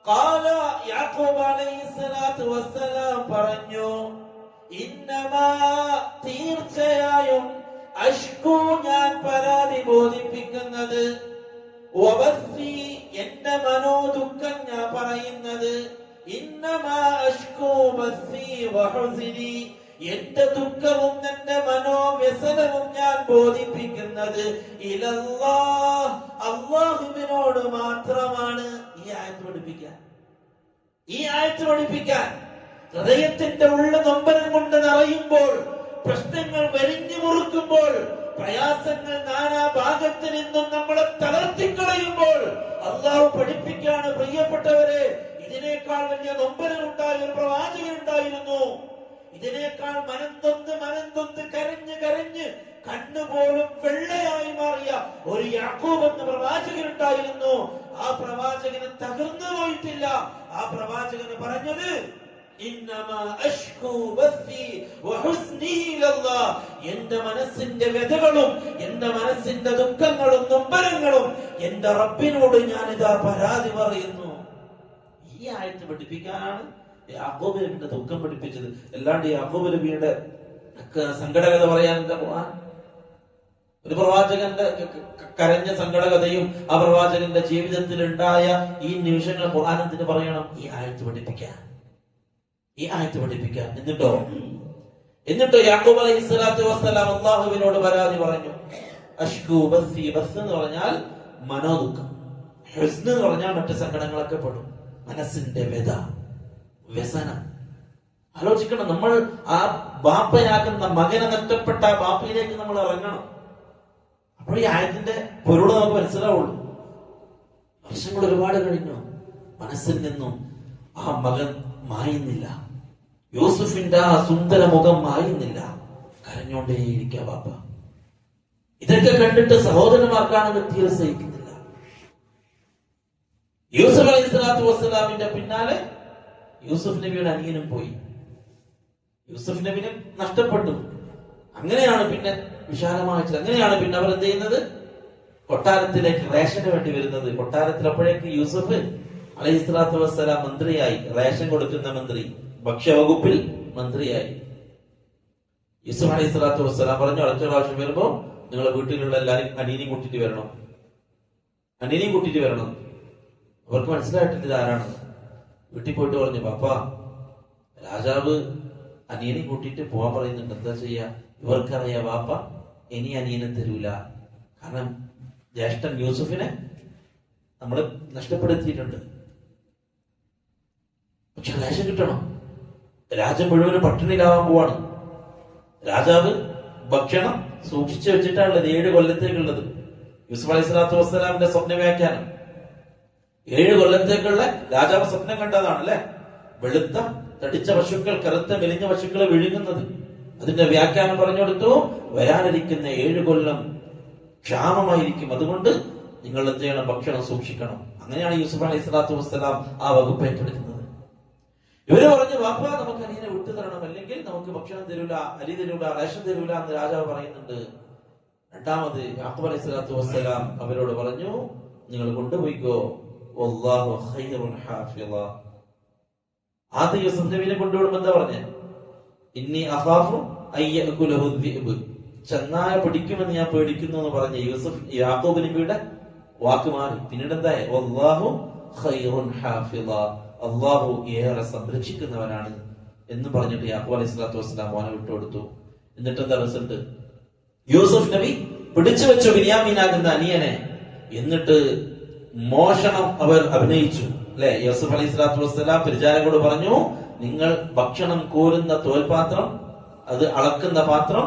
Speaker 1: ഖാല യാക്കൂബ് അലൈഹിസ്സലാത്തു വസ്സലാം പറഞ്ഞു, ഇന്നമാ തീർച്ചയായും അഷ്കൂ ഞാൻ പരാതി ബോധിപ്പിക്കുന്നത്, വബസ്സി എന്റെ മനോദുഃഖം ഞാൻ പറയുന്നത്, ഇന്നമാ അഷ്കൂ ബസ്സി വഹുസ്നി എന്റെ ദുഃഖവും എന്റെ മനോവ്യസനവും ഞാൻ ബോധിപ്പിക്കുന്നത് ഇലല്ലാഹ് അല്ലാഹുവിനോട് മാത്രമാണ്. ഈ ആയത്ത് പഠിപ്പിക്കാൻ ഹൃദയത്തിന്റെ ഉള്ള നൊമ്പരം കൊണ്ട് നിറയുമ്പോൾ, പ്രശ്നങ്ങൾ വരിഞ്ഞു മുറുക്കുമ്പോൾ, പ്രയാസങ്ങൾ നാനാ ഭാഗത്ത് നിന്നും നമ്മളെ തളർത്തിക്കളയുമ്പോൾ അല്ലാഹു പഠിപ്പിക്കാണ്. പ്രിയപ്പെട്ടവരെ, ഇതിനേക്കാൾ വലിയ നൊമ്പരം ഉണ്ടായ ഒരു പ്രവാചകൻ ഉണ്ടായിരുന്നു. ഇതിനേക്കാൾ മനംതൊന്ന് കരഞ്ഞ് കണ്ണുപോലും വെള്ളയായി മാറിയ ഒരു യാക്കൂബ് എന്ന പ്രവാചകൻ ഉണ്ടായിരുന്നു. ആ പ്രവാചകന് തകർന്നു പോയിട്ടില്ല. ആ പ്രവാചകന് പറഞ്ഞത് ഇന്നമാ അഷ്കൂ ബസ്സി വഹുസ്നി ഇലല്ലാഹ്, എന്റെ മനസ്സിന്റെ വ്യഥകളും എന്റെ മനസ്സിന്റെ ദുഃഖങ്ങളും നൊമ്പരങ്ങളും എന്റെ റബ്ബിനോട് ഞാനിതാ പരാതി പറയുന്നു. ഈ ആയത്ത് പഠിപ്പിക്കാനാണ് യാക്കൂബ് നബിയുടെ ദുഃഖം പഠിപ്പിച്ചത്. അല്ലാണ്ട് യാക്കൂബ് നബിയുടെ സങ്കടകഥ പറയാൻ എന്താ ഖുർആൻ? ഒരു പ്രവാചകന്റെ കരഞ്ഞ സങ്കടകഥയും ആ പ്രവാചകന്റെ ജീവിതത്തിൽ ഉണ്ടായ ഈ നിമിഷങ്ങൾ ഖുർആൻ എന്തിനു പറയണം? ഈ ആയത്ത് പഠിപ്പിക്കാൻ. എന്നിട്ടോ യാക്കൂബ് അലൈഹിസ്സലാത്തു വസ്സലാം അല്ലാഹുവിനോട് പരാതി പറഞ്ഞു. അഷ്കൂ ബസ്സി, ബസ് എന്ന് പറഞ്ഞാൽ മനോദുഃഖം, ഹുസ്ൻ എന്ന് പറഞ്ഞാൽ മറ്റു സങ്കടങ്ങളൊക്കെ പെടും. മനസ്സിന്റെ വ്യസനം. ആലോചിക്കണം, നമ്മൾ ആ ബാപ്പയാക്കുന്ന മകനെ നഷ്ടപ്പെട്ട ആ ബാപ്പയിലേക്ക് നമ്മൾ ഇറങ്ങണം. അപ്പോൾ ഈ ആയത്തിന്റെ പൊരുള് നമുക്ക് മനസ്സിലാവുള്ളൂ. വർഷങ്ങൾ ഒരുപാട് കഴിഞ്ഞു, മനസ്സിൽ നിന്നും ആ മകൻ മായുന്നില്ല. യൂസുഫിന്റെ ആ സുന്ദര മുഖം മായുന്നില്ല. കരഞ്ഞോണ്ടേയിരിക്കുക ബാപ്പ. ഇതൊക്കെ കണ്ടിട്ട് സഹോദരന്മാർക്കാണ് തീരെ സഹിക്കുന്നില്ല. യൂസുഫ് അലൈഹിസ്സലാത്തു വസ്സലാമിന്റെ പിന്നാലെ യൂസുഫ് നബിയുടെ അനിയനും പോയി. യൂസുഫ് നബിനെ നഷ്ടപ്പെട്ടു. അങ്ങനെയാണ് പിന്നെ വിശാലമായിട്ട് അങ്ങനെയാണ് പിന്നെ അവർ എന്ത് ചെയ്യുന്നത്? കൊട്ടാരത്തിലേക്ക് റേഷന് വേണ്ടി വരുന്നത്. കൊട്ടാരത്തിൽ അപ്പോഴേക്ക് യൂസുഫ് അലൈഹിസ്സലാത്തു വസ്സലാം മന്ത്രിയായി, റേഷൻ കൊടുക്കുന്ന മന്ത്രി, ഭക്ഷ്യവകുപ്പിൽ മന്ത്രിയായി. യൂസുഫ് അലൈഹിസ്സലാത്തു വസ്സലാം പറഞ്ഞു, അടുത്ത പ്രാവശ്യം വരുമ്പോ നിങ്ങളെ വീട്ടിലുള്ള എല്ലാരും അനിയനെയും കൂട്ടിട്ട് വരണം. അവർക്ക് മനസ്സിലായിട്ടില്ല ഇതാരാണെന്ന്. വീട്ടിൽ പോയിട്ട് പറഞ്ഞു, പാപ്പ രാജാവ് അനിയനെ കൂട്ടിയിട്ട് പോവാൻ പറയുന്നുണ്ട്, എന്താ ചെയ്യാ? ഇവർക്കറിയാം പാപ്പ ഇനി അനിയനെ തരൂല. കാരണം ജ്യേഷ്ഠൻ യൂസുഫിനെ നമ്മൾ നഷ്ടപ്പെടുത്തിയിട്ടുണ്ട്. പക്ഷെ റേഷൻ കിട്ടണം. രാജ്യം മുഴുവനും പട്ടിണിയിലാവാൻ പോവാണ്. രാജാവ് ഭക്ഷണം സൂക്ഷിച്ചു വെച്ചിട്ടാണുള്ളത് 7 കൊല്ലത്തേക്കുള്ളത്. യൂസുഫ് അലൈഹിസ്സലാത്തു വസ്സലാമിന്റെ സ്വപ്ന വ്യാഖ്യാനം 7 കൊല്ലത്തേക്കുള്ള രാജാവ് സ്വപ്നം കണ്ടതാണ് അല്ലെ? വെളുത്ത തടിച്ച പശുക്കൾ, കറുത്ത മെലിഞ്ഞ പശുക്കളെ വിഴുങ്ങുന്നത്. അതിന്റെ വ്യാഖ്യാനം പറഞ്ഞു കൊടുത്തു, വരാനിരിക്കുന്ന 7 കൊല്ലം ക്ഷാമമായിരിക്കും, അതുകൊണ്ട് നിങ്ങൾ എന്ത് ചെയ്യണം? ഭക്ഷണം സൂക്ഷിക്കണം. അങ്ങനെയാണ് യൂസുഫ് അലൈഹിസ്സലാത്തു വസ്സലാം ആ വകുപ്പ് ഏറ്റെടുക്കുന്നത്. ഇവര് പറഞ്ഞു, വാപ്പ നമുക്ക് അനിയനെ വിട്ടു തരണം, അല്ലെങ്കിൽ നമുക്ക് ഭക്ഷണം തരൂല, അരി തരൂല, റേഷൻ തരൂല എന്ന് രാജാവ് പറയുന്നുണ്ട്. രണ്ടാമത് യാക്കൂബ് അലൈഹിസ്സലാത്തു വസ്സലാം അവരോട് പറഞ്ഞു, നിങ്ങൾ കൊണ്ടുപോയിക്കോ, വല്ലാഹു ഖൈറുൻ ഹാഫിള. ആദ്യ യൂസുഫ് നബിനെ കൊണ്ടുവിടുമ്പോ എന്താ പറഞ്ഞേ? ഇന്നി അഖാഫു അയ്യഅകുലഹു ദിഅബ്, ചെന്നായ പിടിക്കുമെന്ന് ഞാൻ പേടിക്കുന്നു എന്ന് പറഞ്ഞ യാക്കൂബ് നബിയുടെ വാക്ക് മാറി. പിന്നീട് എന്താ? വല്ലാഹു ഖൈറുൻ ഹാഫിള, അല്ലാഹു ഏറെ സംരക്ഷിക്കുന്നവനാണ് എന്ന് പറഞ്ഞിട്ട് യാക്കൂബ് അലൈഹി സ്വലാത്തു വസ്സലാം മോനെ വിട്ടുകൊടുത്തു. എന്നിട്ട് എന്താ റിസൾട്ട്? യൂസുഫ് നബി പിടിച്ചു വെച്ചു ബിന്യാമീനാകുന്ന അനിയനെ. എന്നിട്ട് മോഷണം അവർ അഭിനയിച്ചു അല്ലെ. യൂസുഫ് അലൈഹി സ്വലാത്തു വസ്സലാം പരിചാരകരോട് പറഞ്ഞു, നിങ്ങൾ ഭക്ഷണം കോരുന്ന തോൽപാത്രം, അത് അളക്കുന്ന പാത്രം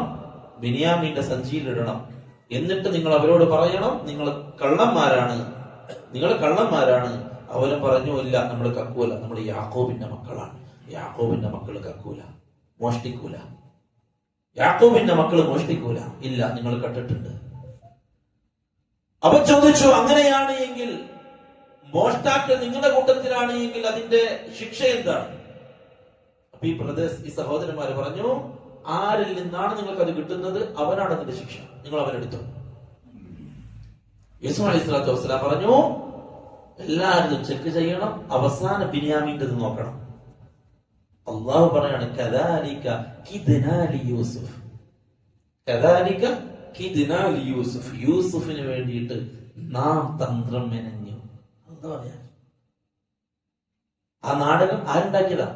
Speaker 1: ബിന്യാമീന്റെ സഞ്ചിയിലിടണം. എന്നിട്ട് നിങ്ങൾ അവരോട് പറയണം, നിങ്ങൾ കള്ളന്മാരാണ്. അവരും പറഞ്ഞു, ഇല്ല, നമ്മൾ കക്കൂല, നമ്മൾ യാക്കോബിന്റെ മക്കളാണ്. യാക്കോബിന്റെ മക്കള് കക്കൂല, മോഷ്ടിക്കൂല. യാക്കോബിന്റെ മക്കള് മോഷ്ടിക്കൂല. ഇല്ല, നിങ്ങൾ കണ്ടിട്ടുണ്ട്. അപ്പൊ ചോദിച്ചു, അങ്ങനെയാണ് എങ്കിൽ, മോഷ്ടാക്കൾ നിങ്ങളുടെ കൂട്ടത്തിലാണ് എങ്കിൽ അതിന്റെ ശിക്ഷ എന്താണ്? അപ്പൊ ഈ സഹോദരന്മാര് പറഞ്ഞു, ആരിൽ നിന്നാണ് നിങ്ങൾക്ക് അത് കിട്ടുന്നത് അവനാണ് അതിന്റെ ശിക്ഷ, നിങ്ങൾ അവനെടുത്തു. യൂസുഫ് അലൈഹി സ്വലാത്തു വസ്സലാം പറഞ്ഞു, എല്ലാവരും ചെക്ക് ചെയ്യണം, അവസാനം ബിന്യാമീന്റെത് നോക്കണം. അള്ളാഹു പറയാണ്, കദാലിക കിദ്നാ ലിയൂസുഫ്, കദാലിക കിദ്നാ ലിയൂസുഫ്, യൂസുഫിന് വേണ്ടിയിട്ട് നാം തന്ത്രം മെനഞ്ഞു. എന്താ പറയാ? ആ നാടകം ആരുണ്ടാക്കിയതാ?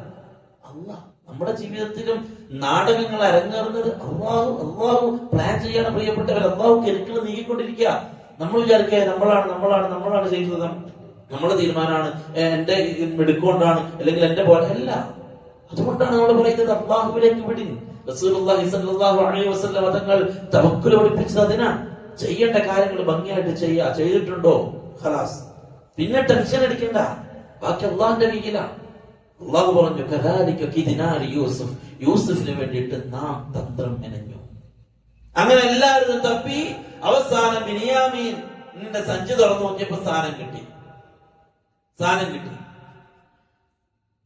Speaker 1: അല്ലാഹ്. നമ്മുടെ ജീവിതത്തിലും നാടകങ്ങൾ അരങ്ങേറുന്നത് അള്ളാഹു പ്ലാൻ ചെയ്യാണ്. പ്രിയപ്പെട്ടവർ, അള്ളാഹു കെരുക്കൾ നീക്കിക്കൊണ്ടിരിക്കുക. നമ്മൾ വിചാരിക്കുക നമ്മളാണ് ചെയ്തത്, നമ്മുടെ തീരുമാനമാണ്, എന്റെ മിടുക്കൊണ്ടാണ്, അല്ലെങ്കിൽ എന്റെ പോലെ അല്ല. അതുകൊണ്ടാണ് നമ്മൾ പറയുന്നത് അള്ളാഹുവിലേക്ക് വിടിൻ. റസൂലുള്ളാഹി സ്വല്ലല്ലാഹു അലൈഹി വസല്ലം തങ്ങൾ തവക്കുൽ പഠിപ്പിച്ചത് അതിനാണ്. ചെയ്യേണ്ട കാര്യങ്ങൾ ഭംഗിയായിട്ട് ചെയ്തിട്ടുണ്ടോ ഖലാസ്, പിന്നെ ടെൻഷൻ അടിക്കണ്ട, ബാക്കി അള്ളാഹിന്റെ കയ്യിലാണ്. അള്ളാഹു പറഞ്ഞു, കദാലിക കിദ്നാ ലിയൂസുഫ്, യൂസുഫിന് വേണ്ടിയിട്ട് നാം തന്ത്രം മെനഞ്ഞു. അങ്ങനെ എല്ലാവരും തപ്പി അവസാനം ബിന്യാമീന്റെ സഞ്ചി തുറന്നു നോക്കിയപ്പോ സാധനം കിട്ടി.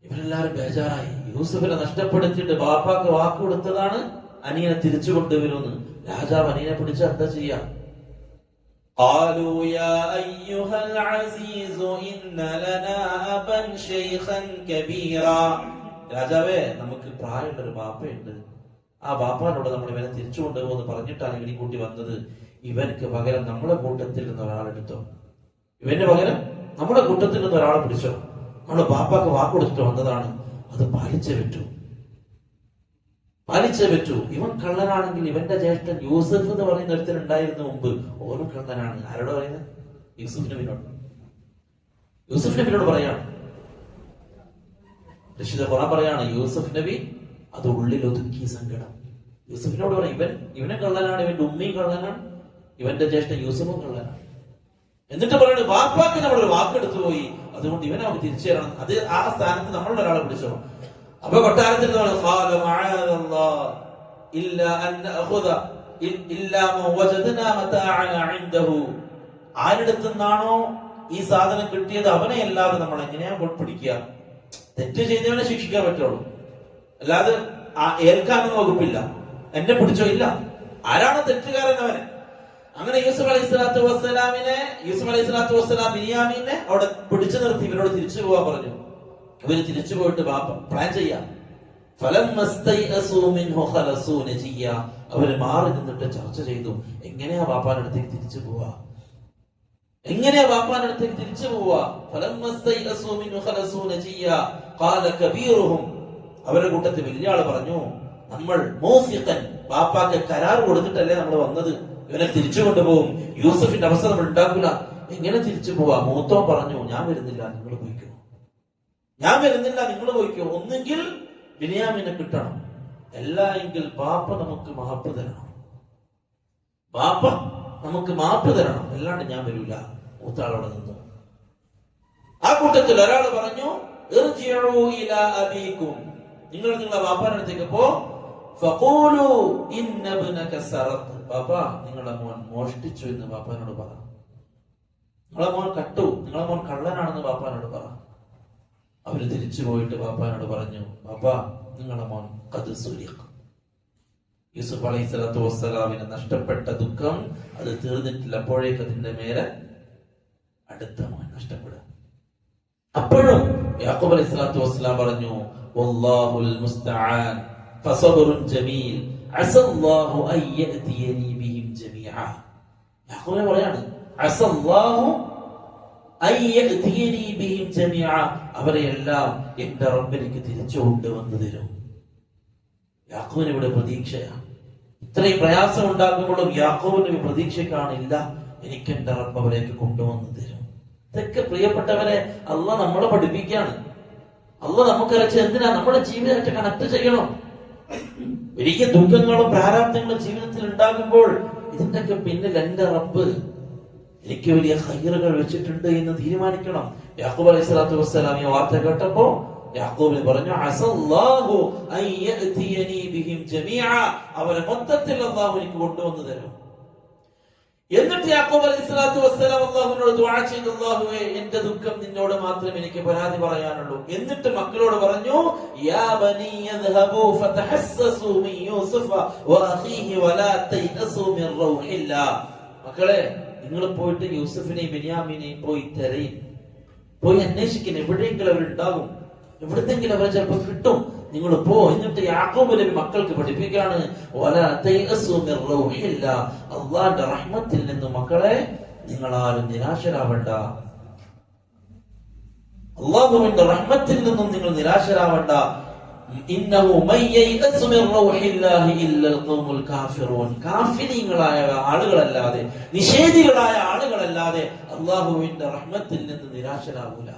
Speaker 1: ഇവരെല്ലാരും ബേജാറായി. യൂസുഫിനെ നഷ്ടപ്പെടുത്തിയിട്ട് ബാപ്പാക്ക് വാക്ക് കൊടുത്തതാണ് അനിയനെ തിരിച്ചു കൊണ്ടുവരുമെന്ന്. രാജാവ് അനിയനെ പിടിച്ച എന്താ ചെയ്യാ? قالوا يا أيها العزيز إن لنا أبا شيخا كبيرا. രാജാവേ, നമുക്ക് പ്രായമുള്ളൊരു ബാപ്പയുണ്ട്, ആ ബാപ്പാനോട് നമ്മൾ ഇവനെ തിരിച്ചു കൊണ്ടുപോകുമെന്ന് പറഞ്ഞിട്ടാണ് ഇവനെ കൂട്ടി വന്നത്. ഇവർക്ക് പകരം നമ്മുടെ കൂട്ടത്തിൽ നിന്ന് ഒരാളെടുത്തോ, ഇവന്റെ പകരം നമ്മുടെ കൂട്ടത്തിൽ നിന്ന് ഒരാളെ പിടിച്ചോ. നമ്മൾ ബാപ്പാക്ക് വാക്ക് കൊടുത്തിട്ട് വന്നതാണ്, അത് പാലിച്ചേ പറ്റൂ. ഇവൻ കള്ളനാണെങ്കിൽ ഇവന്റെ ജ്യേഷ്ഠൻ യൂസഫ് എന്ന് പറയുന്ന ഒരുത്തൻ ഉണ്ടായിരുന്നു മുമ്പ്, ഓനും കള്ളനാണ്. ആരോട് പറയുന്നത്? യൂസുഫ് നബിനോട് പറയാണ്. രക്ഷിത ഖുർആൻ പറയാണ്, യൂസുഫ് നബി അത് ഉള്ളിൽ ഒതുക്കി സങ്കടം. യൂസുഫിനോട് പറയും, ഇവനെ കള്ളനാണ്, ഇവന്റെ ഉമ്മയും കള്ളനാണ്, ഇവന്റെ ജ്യേഷ്ഠൻ യൂസുഫും കള്ളനാണ്. എന്നിട്ട് പറയുന്നത്, വാപ്പാക്ക് നമ്മളൊരു വാക്കെടുത്തു പോയി, അതുകൊണ്ട് ഇവനെ നമുക്ക് തിരിച്ചു തരണം. അത് ആ സ്ഥാനത്ത് നമ്മളുടെ ഒരാളെ പിടിച്ചോ. അപ്പൊ കൊട്ടാരത്തിൽ ആരിടത്തുനിന്നാണോ ഈ സാധനം കിട്ടിയത് അവനെ അല്ലാതെ നമ്മൾ എങ്ങനെയാ പിടിക്കുക? തെറ്റ് ചെയ്തവനെ ശിക്ഷിക്കാൻ പറ്റുള്ളൂ, അല്ലാതെ ഏൽക്കാനൊന്നും വകുപ്പില്ല. എന്നെ പിടിച്ചോ, ഇല്ല. ആരാണോ തെറ്റുകാരൻ അവനെ. അങ്ങനെ യൂസുഫ് അലൈഹി സ്വലാത്തു വസ്സലാം ബിന്യാമീനെ അവിടെ പിടിച്ചു നിർത്തി ഇവരോട് തിരിച്ചു പോവാൻ പറഞ്ഞു. ഇവര് തിരിച്ചു പോയിട്ട് പ്ലാൻ ചെയ്യാം. അവര് മാറി നിന്നിട്ട് ചർച്ച ചെയ്തു, എങ്ങനെയാ ബാപ്പാന്റെ അടുത്തേക്ക് തിരിച്ചു പോവാ. അവരുടെ കൂട്ടത്തിൽ വലിയ ആള് പറഞ്ഞു, നമ്മൾ ബാപ്പാക്ക് കരാർ കൊടുത്തിട്ടല്ലേ നമ്മൾ വന്നത്, ഇവനെ തിരിച്ചു കൊണ്ടുപോകും, യൂസഫിന്റെ അവസ്ഥ നമ്മൾ ഉണ്ടാക്കില്ല, എങ്ങനെ തിരിച്ചു പോവാ? മൂത്തോ പറഞ്ഞു, ഞാൻ വരുന്നില്ല, നിങ്ങൾ പോയിക്കോ. ഒന്നുകിൽ ബിന്യാമീനെ കിട്ടണം, അല്ല എങ്കിൽ ബാപ്പ നമുക്ക് മാപ്പ് തരണം, അല്ലാണ്ട് ഞാൻ വരൂല. മൂത്താളോടെ നിന്നു. ആ കൂട്ടത്തിൽ ഒരാൾ പറഞ്ഞു, നിങ്ങൾ നിങ്ങളെ ബാപ്പാന്റെ അടുത്തേക്ക് പോ. ബാപ്പാ, നിങ്ങളുടെ മോൻ മോഷ്ടിച്ചു എന്ന് ബാപ്പാനോട് പറ. നിങ്ങളെ മോൻ നിങ്ങളെ മോൻ കള്ളനാണെന്ന് ബാപ്പാനോട് പറ. അവര് തിരിച്ചു പോയിട്ട് ബാപ്പാനോട് പറഞ്ഞു, ബാപ്പാ, നിങ്ങളുടെ മോൻ ഖദ് സുരിഖ. യൂസുഫ് അലൈഹി സ്വലാത്തു വസ്സലാമിന് നഷ്ടപ്പെട്ട ദുഃഖം അത് തീർന്നിട്ടില്ല. അപ്പോഴേക്ക് അതിന്റെ മേലെ അടുത്ത മോൻ നഷ്ടപ്പെടുക. അപ്പോഴും യാക്കൂബ് അലൈഹി സ്വലാത്തു വസ്സലാം പറഞ്ഞു, വല്ലാഹുൽ മുസ്തആൻ ഫസബ്റുൻ ജമീൽ അസല്ലാഹു അൻ യഅതിയനി ബിഹിം ജമീഅ. യാക്കൂബ് പറയാണ്, അസല്ലാഹു അൻ യഅതിയനി ബിഹിം ജമീഅ, അവരെല്ലാം എന്റെ റബ്ബ് എനിക്ക് തിരിച്ചു കൊണ്ടുവന്നു തരും. യാക്കോബിന് ഇവിടെ പ്രതീക്ഷയാണ്. ഇത്രയും പ്രയാസം ഉണ്ടാകുമ്പോഴും യാക്കോബിന് പ്രതീക്ഷക്കാണില്ല, എനിക്ക് എന്റെ റബ്ബ് അവരേക്ക് കൊണ്ടുവന്ന് തരും. ഇതൊക്കെ പ്രിയപ്പെട്ടവരെ അള്ളാഹ് നമ്മളെ പഠിപ്പിക്കുകയാണ്. അള്ളാഹ് നമുക്കറിയിച്ച എന്തിനാ നമ്മുടെ ജീവിതമായിട്ട് കണക്ട് ചെയ്യണം. വലിയ ദുഃഖങ്ങളും പ്രാരാബ്ദങ്ങളും ജീവിതത്തിൽ ഉണ്ടാകുമ്പോൾ ഇതിന്റെയൊക്കെ പിന്നിൽ എന്റെ റബ്ബ് എനിക്ക് വലിയ ഖൈറുകൾ വെച്ചിട്ടുണ്ട് എന്ന് തീരുമാനിക്കണം. യാക്കൂബ് അലൈഹി സ്വലാത്തു വസ്സലാം ഈ വാർത്ത കേട്ടപ്പോ യാക്കൂബിന് പറഞ്ഞു, അസല്ലാഹു അൻ യഅതിയനി ബിഹിം ജമീഅ, അവരെ മൊത്തത്തിൽ അല്ലാഹു എനിക്ക് കൊണ്ടുവന്നു തരും. എന്നിട്ട് യാക്കൂബ് അലൈഹി സ്വലാത്തു വസ്സലാം അല്ലാഹുവിനോട് ദുആ ചെയ്തു, അല്ലാഹുവേ എന്റെ ദുഃഖം നിന്നോട് മാത്രമേ എനിക്ക് പരാതി പറയാനുള്ളൂ. എന്നിട്ട് മക്കളോട് പറഞ്ഞു, യാ ബനി യദ്ഹബൂ ഫതഹസ്സസൂ മിൻ യൂസുഫ വഅഖീഹി വലാ തൈഅസൂ മിൻ റൗഹില്ലാ. മക്കളെ, നിങ്ങൾ പോയിട്ട് യൂസുഫിനെയും ബെന്യാമീനെയും പോയി തിരയും, പോയി അന്വേഷിക്കണം. എവിടെയെങ്കിലും അവരുണ്ടാകും, എവിടത്തെങ്കിലും അവരെ ചിലപ്പോൾ കിട്ടും. നിങ്ങൾ പോ. എന്നിട്ട് യാക്കൂബ് നബി മക്കൾക്ക് പഠിപ്പിക്കുകയാണ്, അള്ളാന്റെ റഹ്മത്തിൽ നിന്ന് മക്കളെ നിങ്ങൾ ആരും നിരാശരാവണ്ട. അള്ളാഹുവിന്റെ റഹ്മത്തിൽ നിന്നും നിങ്ങൾ നിരാശരാവണ്ട. കാഫിരീങ്ങളായ ആളുകളല്ലാതെ, നിഷേധികളായ ആളുകളല്ലാതെ അള്ളാഹുവിന്റെ റഹ്മത്തിൽ നിന്ന് നിരാശരാവൂല.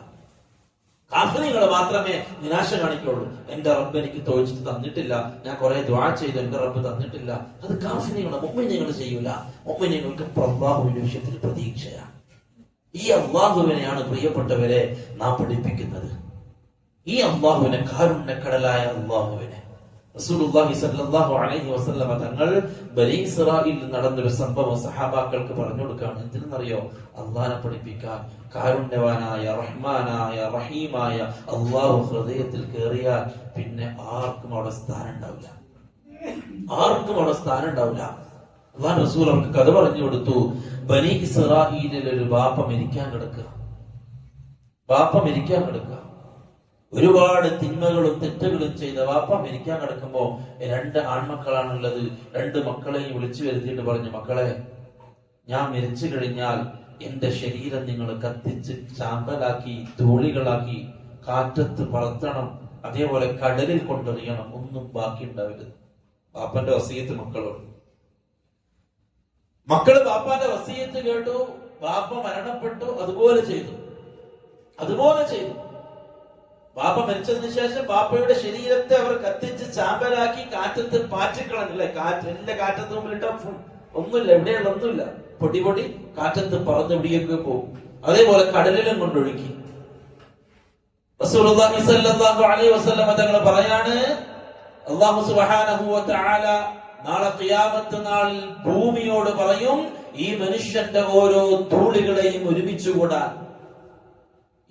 Speaker 1: കാഫിറുകൾ മാത്രമേ നിരാശ കാണിക്കുള്ളൂ. എന്റെ റബ്ബ് എനിക്ക് തോന്നിച്ചിട്ട് തന്നിട്ടില്ല, ഞാൻ കുറെ ദുആ ചെയ്തു, എന്റെ റബ്ബ് തന്നിട്ടില്ല. അത് കാഫിറുകളെ. മുഅ്മിനീങ്ങൾ ചെയ്യൂല. മുഅ്മിനീങ്ങൾക്ക് അല്ലാഹുവിന്റെ വിഷയത്തിൽ പ്രതീക്ഷയാണ്. ഈ അല്ലാഹുവിനെയാണ് പ്രിയപ്പെട്ടവരെ നാം പഠിപ്പിക്കുന്നത്. ഈ അല്ലാഹുവിനെ, കാരുണ്യക്കടലായ അല്ലാഹുവിനെ. റസൂലുള്ളാഹി സ്വല്ലല്ലാഹു അലൈഹി വസല്ലമ തങ്ങൾ ബനി ഇസ്രായേലിൽ നടന്നൊരു സംഭവം സഹാബാക്കൾക്ക് പറഞ്ഞു കൊടുക്കുകയാണ്. എന്തിനെന്നറിയോ? അള്ളാഹനെ പഠിപ്പിക്കാൻ. കാരുണ്യവാനായ, റഹ്മാനായ, റഹീമായ അള്ളാഹു ഹൃദയത്തിൽ കയറിയാൽ പിന്നെ ആർക്കും അവിടെ സ്ഥാനം ഉണ്ടാവില്ല. ആർക്കും അവിടെ സ്ഥാനം ഉണ്ടാവില്ല. അള്ളാഹു റസൂൽ അവർക്ക് കഥ പറഞ്ഞു കൊടുത്തു. ബനി ഇസ്രായേലിൽ ഒരു ബാപ്പ മരിക്കാൻ കിടക്കുക. ഒരുപാട് തിന്മകളും തെറ്റുകളും ചെയ്ത വാപ്പ മരിക്കാൻ കിടക്കുമ്പോ 2 ആൺമക്കളാണുള്ളത്. 2 മക്കളെയും വിളിച്ചു വരുത്തിയിട്ട് പറഞ്ഞു, മക്കളെ, ഞാൻ മരിച്ചു കഴിഞ്ഞാൽ എന്റെ ശരീരം നിങ്ങൾ കത്തിച്ച് ചാമ്പലാക്കി, ധൂളികളാക്കി കാറ്റത്ത് പറത്തണം, അതേപോലെ കടലിൽ കൊണ്ടെറിയണം, ഒന്നും ബാക്കി ഉണ്ടാവരുത്. വാപ്പന്റെ വസീയത്ത് മക്കളോട്. മക്കള് വാപ്പാന്റെ വസീയത്ത് കേട്ടു. വാപ്പ മരണപ്പെട്ടു. അതുപോലെ ചെയ്തു. ബാപ്പ മരിച്ചതിന് ശേഷം ബാപ്പയുടെ ശരീരത്തെ അവർ കത്തിച്ച് ചാമ്പലാക്കി കാറ്റത്ത് പാറ്റിക്കളഞ്ഞില്ലേ. എല്ലാ കാറ്റത്ത് മുമ്പിലിട്ട ഒന്നുമില്ല, എവിടെയുള്ള ഒന്നുമില്ല, പൊടി കാറ്റത്ത് പറന്ന് എവിടെയൊക്കെ പോകും. അതേപോലെ കടലിലും കൊണ്ടൊഴുക്കി. റസൂലുള്ളാഹി സ്വല്ലല്ലാഹു അലൈഹി വസല്ലം തങ്ങൾ പറയാണ്, അല്ലാഹു സുബ്ഹാനഹു വ തആല നാളെ ഖിയാമത്ത് നാളിൽ ഭൂമിയോട് പറയും, ഈ മനുഷ്യന്റെ ഓരോ ധൂളികളെയും ഒരുമിച്ചുകൂടാൻ,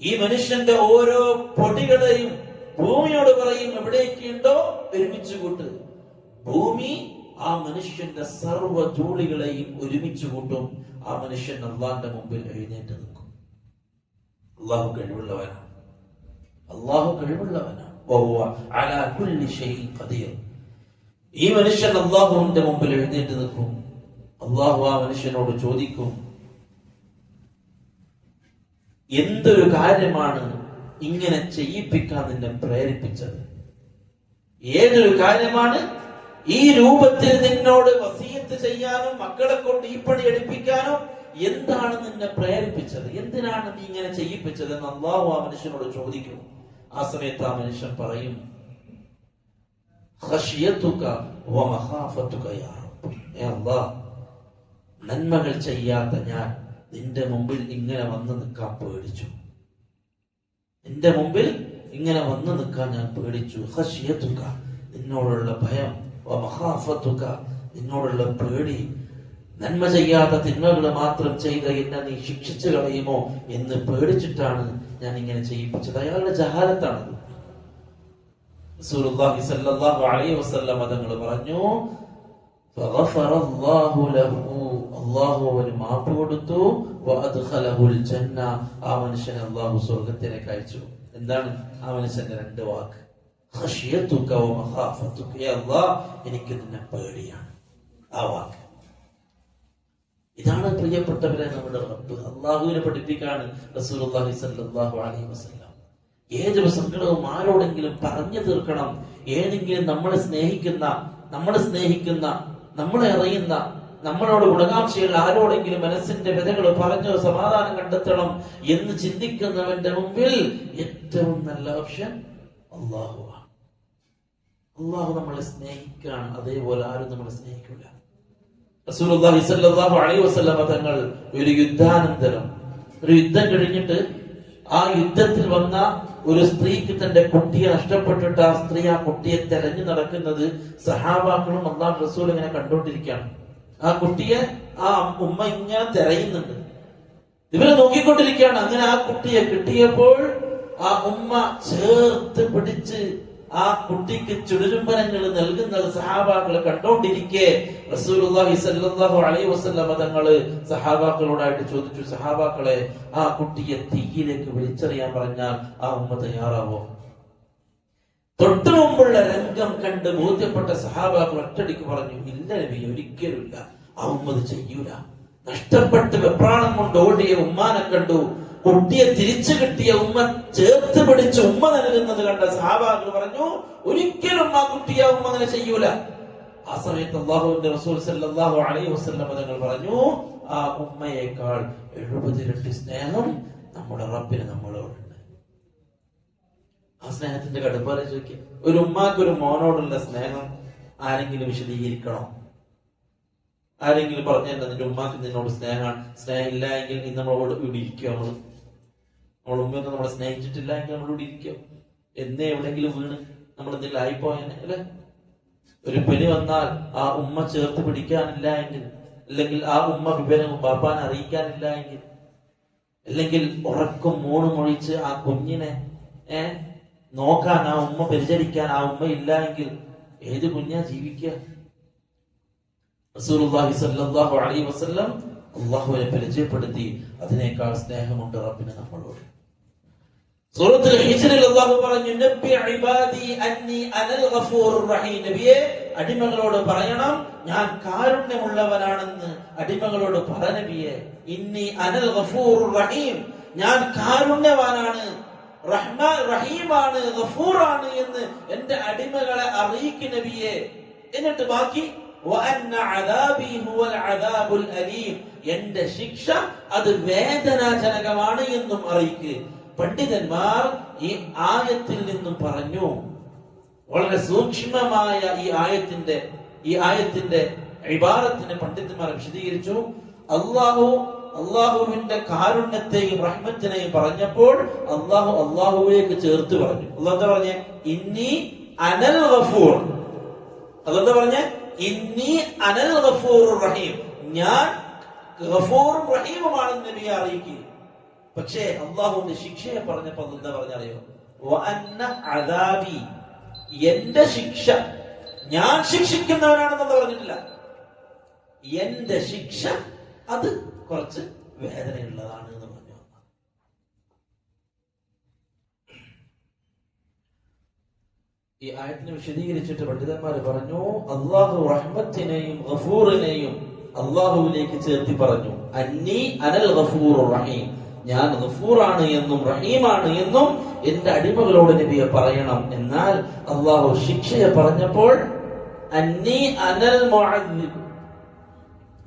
Speaker 1: ഈ മനുഷ്യന്റെ ഓരോ പൊടികളെയും ഭൂമിയോട് പറയും, എവിടേക്കുണ്ടോ ഒരുമിച്ച് കൂട്ട്. ഭൂമി ആ മനുഷ്യന്റെ സർവ്വ ധൂളികളെയും ഒരുമിച്ച് കൂട്ടും. ആ മനുഷ്യൻ അള്ളാന്റെ മുമ്പിൽ എഴുന്നേറ്റ് നിൽക്കും. അള്ളാഹു കഴിവുള്ളവനാണ്. ഈ മനുഷ്യൻ അള്ളാഹുവിന്റെ മുമ്പിൽ എഴുന്നേറ്റ് നിൽക്കും. അള്ളാഹു ആ മനുഷ്യനോട് ചോദിക്കും, എന്തൊരു കാര്യമാണ് ഇങ്ങനെ ചെയ്യിപ്പിക്കാൻ നിന്നെ പ്രേരിപ്പിച്ചത്? ഏതൊരു കാര്യമാണ് ഈ രൂപത്തിൽ നിന്നോട് വസിയത്ത് ചെയ്യാനും മക്കളെ കൊണ്ട് ഈ പണി എടുപ്പിക്കാനും എന്താണ് നിന്നെ പ്രേരിപ്പിച്ചത്? എന്തിനാണ് നീ ഇങ്ങനെ ചെയ്യിപ്പിച്ചത് എന്ന് അല്ലാഹു ആ മനുഷ്യനോട് ചോദിക്കും. ആ സമയത്ത് ആ മനുഷ്യൻ പറയും, ഖശിയതുക വ മഖാഫതുക യാ റബ്ബ്. അല്ലാഹ്, നന്മകൾ ചെയ്യാത്ത ഞാൻ നിന്റെ മുമ്പിൽ ഇങ്ങനെ വന്നു നിൽക്കാൻ പേടിച്ചു. നിന്റെ മുമ്പിൽ ഇങ്ങനെ വന്നു നിൽക്കാൻ ഞാൻ പേടിച്ചു. ഖശിയതുക, നിന്നോടുള്ള ഭയം, വ മഖാഫതുക, നിന്നോടുള്ള പേടി. നന്മ ചെയ്യാത്ത തിന്മകൾ മാത്രം ചെയ്ത എന്നെ നീ ശിക്ഷിച്ചു കളയുമോ എന്ന് പേടിച്ചിട്ടാണ് ഞാൻ ഇങ്ങനെ ചെയ്യിപ്പിച്ചത്. അയാളുടെ ജഹാലത്താണത്. റസൂലുള്ളാഹി സ്വല്ലല്ലാഹു അലൈഹി വസല്ലം തങ്ങൾ പറഞ്ഞു, ഫഗഫറല്ലാഹു ലഹു, അല്ലാഹു അവന് മാപ്പ് കൊടുത്തു. വഅദ്ഖലഹുൽ ജന്ന, ആ മനുഷ്യനെ അല്ലാഹു സ്വർഗ്ഗത്തിലേക്ക് അയച്ചു. എന്താണ് ആ മനുഷ്യന്റെ 2 വാക്ക്? ഖശിയതുക വ മഖാഫതുക, യാ അല്ലാഹ്, എനിക്ക് നിന്നെ പേടിയാണ്. ആ വാക്ക്. ഇതാണ് പ്രിയപ്പെട്ടവരെ നമ്മുടെ റബ്ബ്. അല്ലാഹുവിനെ പഠിപ്പിക്കാണ് റസൂലുള്ളാഹി സ്വല്ലല്ലാഹു അലൈഹി വസല്ലം. ഏതൊരു സങ്കടവും ആരോടെങ്കിലും പറഞ്ഞു തീർക്കണം. ഏതെങ്കിലും നമ്മളെ സ്നേഹിക്കുന്ന നമ്മളെ അറിയുന്ന നമ്മളോട് ഗുണകാംക്ഷയുള്ള ആരോടെങ്കിലും മനസ്സിന്റെ വ്യതകൾ പറഞ്ഞു സമാധാനം കണ്ടെത്തണം എന്ന് ചിന്തിക്കുന്നവന്റെ മുമ്പിൽ ഏറ്റവും നല്ല ഓപ്ഷൻ അള്ളാഹുവാണ്. അള്ളാഹു നമ്മളെ സ്നേഹിക്കുകയാണ്, അതേപോലെ ആരും നമ്മളെ സ്നേഹിക്കില്ല. റസൂലുള്ളാഹി സ്വല്ലല്ലാഹു അലൈഹി വസല്ലം തങ്ങൾ ഒരു യുദ്ധാനന്തരം, ഒരു യുദ്ധം കഴിഞ്ഞിട്ട് ആ യുദ്ധത്തിൽ വന്ന ഒരു സ്ത്രീക്ക് തന്റെ കുട്ടിയെ നഷ്ടപ്പെട്ടിട്ട് ആ സ്ത്രീ ആ കുട്ടിയെ തെരഞ്ഞു നടക്കുന്നത് സഹാബാക്കളും അല്ലാഹു റസൂൽ ഇങ്ങനെ കണ്ടുകൊണ്ടിരിക്കുകയാണ്. ആ കുട്ടിയെ ആ ഉമ്മ ഇങ്ങനെ തെരയുന്നുണ്ട്, ഇവരെ നോക്കിക്കൊണ്ടിരിക്കുകയാണ്. അങ്ങനെ ആ കുട്ടിയെ കിട്ടിയപ്പോൾ ആ ഉമ്മ ചേർത്ത് പിടിച്ച് ആ കുട്ടിക്ക് ചുടുചുംബനങ്ങൾ നൽകുന്നത് സഹാബാക്കളെ കണ്ടോണ്ടിരിക്കെ റസൂലുള്ളാഹി സ്വല്ലല്ലാഹു അലൈഹി വസല്ലം തങ്ങള് സഹാബാക്കളോടായിട്ട് ചോദിച്ചു, സഹാബാക്കളെ, ആ കുട്ടിയെ തീയിലേക്ക് വലിച്ചെറിയാൻ പറഞ്ഞാൽ ആ ഉമ്മ തയ്യാറാവോ? തൊട്ടു മുമ്പുള്ള രംഗം കണ്ട് ബോധ്യപ്പെട്ട സഹാബാക്കൾ ഒറ്റടിക്ക് പറഞ്ഞു, ഇല്ല നബി, ഒരിക്കലുമില്ല, ആ ഉമ്മ അത് ചെയ്യൂല. നഷ്ടപ്പെട്ട് വെപ്രാണം കൊണ്ട് ഓടിയ ഉമ്മാനെ കണ്ടു, കുട്ടിയെ തിരിച്ചു കിട്ടിയ ഉമ്മ ചേർത്ത് പിടിച്ച് ഉമ്മ നൽകുന്നത് കണ്ട സഹാബാക്കൾ പറഞ്ഞു, ഒരിക്കലും ആ കുട്ടിയെ ഉമ്മ അങ്ങനെ ചെയ്യൂല. ആ സമയത്ത് അല്ലാഹുവിന്റെ റസൂൽ സല്ലല്ലാഹു അലൈഹി വസല്ലം തങ്ങൾ പറഞ്ഞു, ആ ഉമ്മയേക്കാൾ 70 ഇരട്ടി സ്നേഹം നമ്മുടെ റബ്ബിന് നമ്മളോടുണ്ട്. ആ സ്നേഹത്തിന്റെ കടുപ്പാലെ ചോദിക്കുക. ഒരു ഉമ്മാക്ക് ഒരു മോനോടുള്ള സ്നേഹം ആരെങ്കിലും വിശദീകരിക്കണോ? ആരെങ്കിലും പറഞ്ഞു തന്നെ നിന്റെ ഉമ്മാക്ക് നിന്നോട് സ്നേഹമാണ്, സ്നേഹം ഇല്ല എങ്കിൽ നീ നമ്മളോട് ഇവിടെ ഇരിക്കുക. നമ്മൾ ഉമ്മയൊക്കെ നമ്മളെ സ്നേഹിച്ചിട്ടില്ല എങ്കിൽ നമ്മളിവിടെ ഇരിക്കുക. എന്നേ എവിടെയെങ്കിലും വീണ് നമ്മൾ എന്തെങ്കിലും ആയിപ്പോയനെ അല്ലെ? ഒരു പനി വന്നാൽ ആ ഉമ്മ ചേർത്ത് പിടിക്കാനില്ല എങ്കിൽ, അല്ലെങ്കിൽ ആ ഉമ്മ വിവരം ബാപ്പാനെ അറിയിക്കാനില്ല എങ്കിൽ, അല്ലെങ്കിൽ ഉറക്കം മൂണുമൊഴിച്ച് ആ കുഞ്ഞിനെ നോക്കാൻ ആ ഉമ്മ പരിചരിക്കാൻ ആ ഉമ്മ ഇല്ല എങ്കിൽ ഏത് കുഞ്ഞാ ജീവിക്കുക? റസൂലുള്ളാഹി സ്വല്ലല്ലാഹു അലൈഹി വസല്ലം അല്ലാഹുവിനെ പരിചയപ്പെടുത്തി, അതിനേക്കാൾ സ്നേഹമുണ്ട് റബ്ബിന് നമ്മളോട്. സൂറത്തുൽ ഹിജ്റിൽ അല്ലാഹു പറഞ്ഞു, നബി ഇബാദി അന്നി അനൽ ഗഫൂറുർ റഹീം. നബിയെ, അടിമകളോട് പറയണം ഞാൻ കാരുണ്യമുള്ളവനാണെന്ന്. അടിമകളോട് പറ നബിയെ, ഇന്നി അനൽ ഗഫൂറുർ റഹീം, ഞാൻ കാരുണ്യവാനാണ്, റഹീമാണ്, ഗഫൂറാണ് എന്ന് എന്റെ അടിമകളെ അറിയിക്ക് നബിയെ. എന്നിട്ട് ബാക്കി എന്റെ ശിക്ഷ അത് വേദനാജനകമാണ് എന്നും അറിയിക്ക്. പണ്ഡിതന്മാർ ഈ ആയത്തിൽ നിന്നും പറഞ്ഞു, വളരെ സൂക്ഷ്മമായ ഈ ആയത്തിന്റെ ഇബാറത്തിനെ പണ്ഡിതന്മാർ വിശദീകരിച്ചു. അള്ളാഹുവിന്റെ കാരുണ്യത്തെയും റഹ്മത്തിനെയും പറഞ്ഞപ്പോൾ അള്ളാഹുവിലേക്ക് ചേർത്ത് പറഞ്ഞു. അള്ളാഹു എന്താ പറഞ്ഞേ? ഇന്നി അനൽ ഗഫൂർ. അതെന്താ പറഞ്ഞേ? ഇന്നി അനൽ ഗഫൂറുർ റഹീം, ഞാൻ ഗഫൂറും റഹീമുമാണെന്ന് നബിയെ അറിയിക്കുക. പക്ഷേ അള്ളാഹുവിന്റെ ശിക്ഷയെ പറഞ്ഞപ്പോ എന്താ പറഞ്ഞറിയോ? വഅന്ന അദാബി, എന്റെ ശിക്ഷ, ഞാൻ ശിക്ഷിക്കുന്നവനാണെന്ന് പറഞ്ഞിട്ടില്ല. എന്റെ ശിക്ഷ അത് കുറച്ച് വേദനയുള്ളതാണ് എന്ന് പറഞ്ഞു. ഈ ആയത്തിനെ വിശദീകരിച്ചിട്ട് പണ്ഡിതന്മാര് പറഞ്ഞു, അള്ളാഹു റഹ്മത്തിനെയും ഗഫൂറിനെയും അള്ളാഹുവിലേക്ക് ചേർത്തി പറഞ്ഞു. അന്നി അനൽ ഗഫൂറുർ റഹീം, ഞാൻ ഗഫൂറാണ് എന്നും റഹീമാണ് എന്നും എന്റെ അടിമകളോട് നബിയെ പറയണം. എന്നാൽ അള്ളാഹു ശിക്ഷയെ പറഞ്ഞപ്പോൾ അന്നി അനൽ മുഅദ്ദിബ്,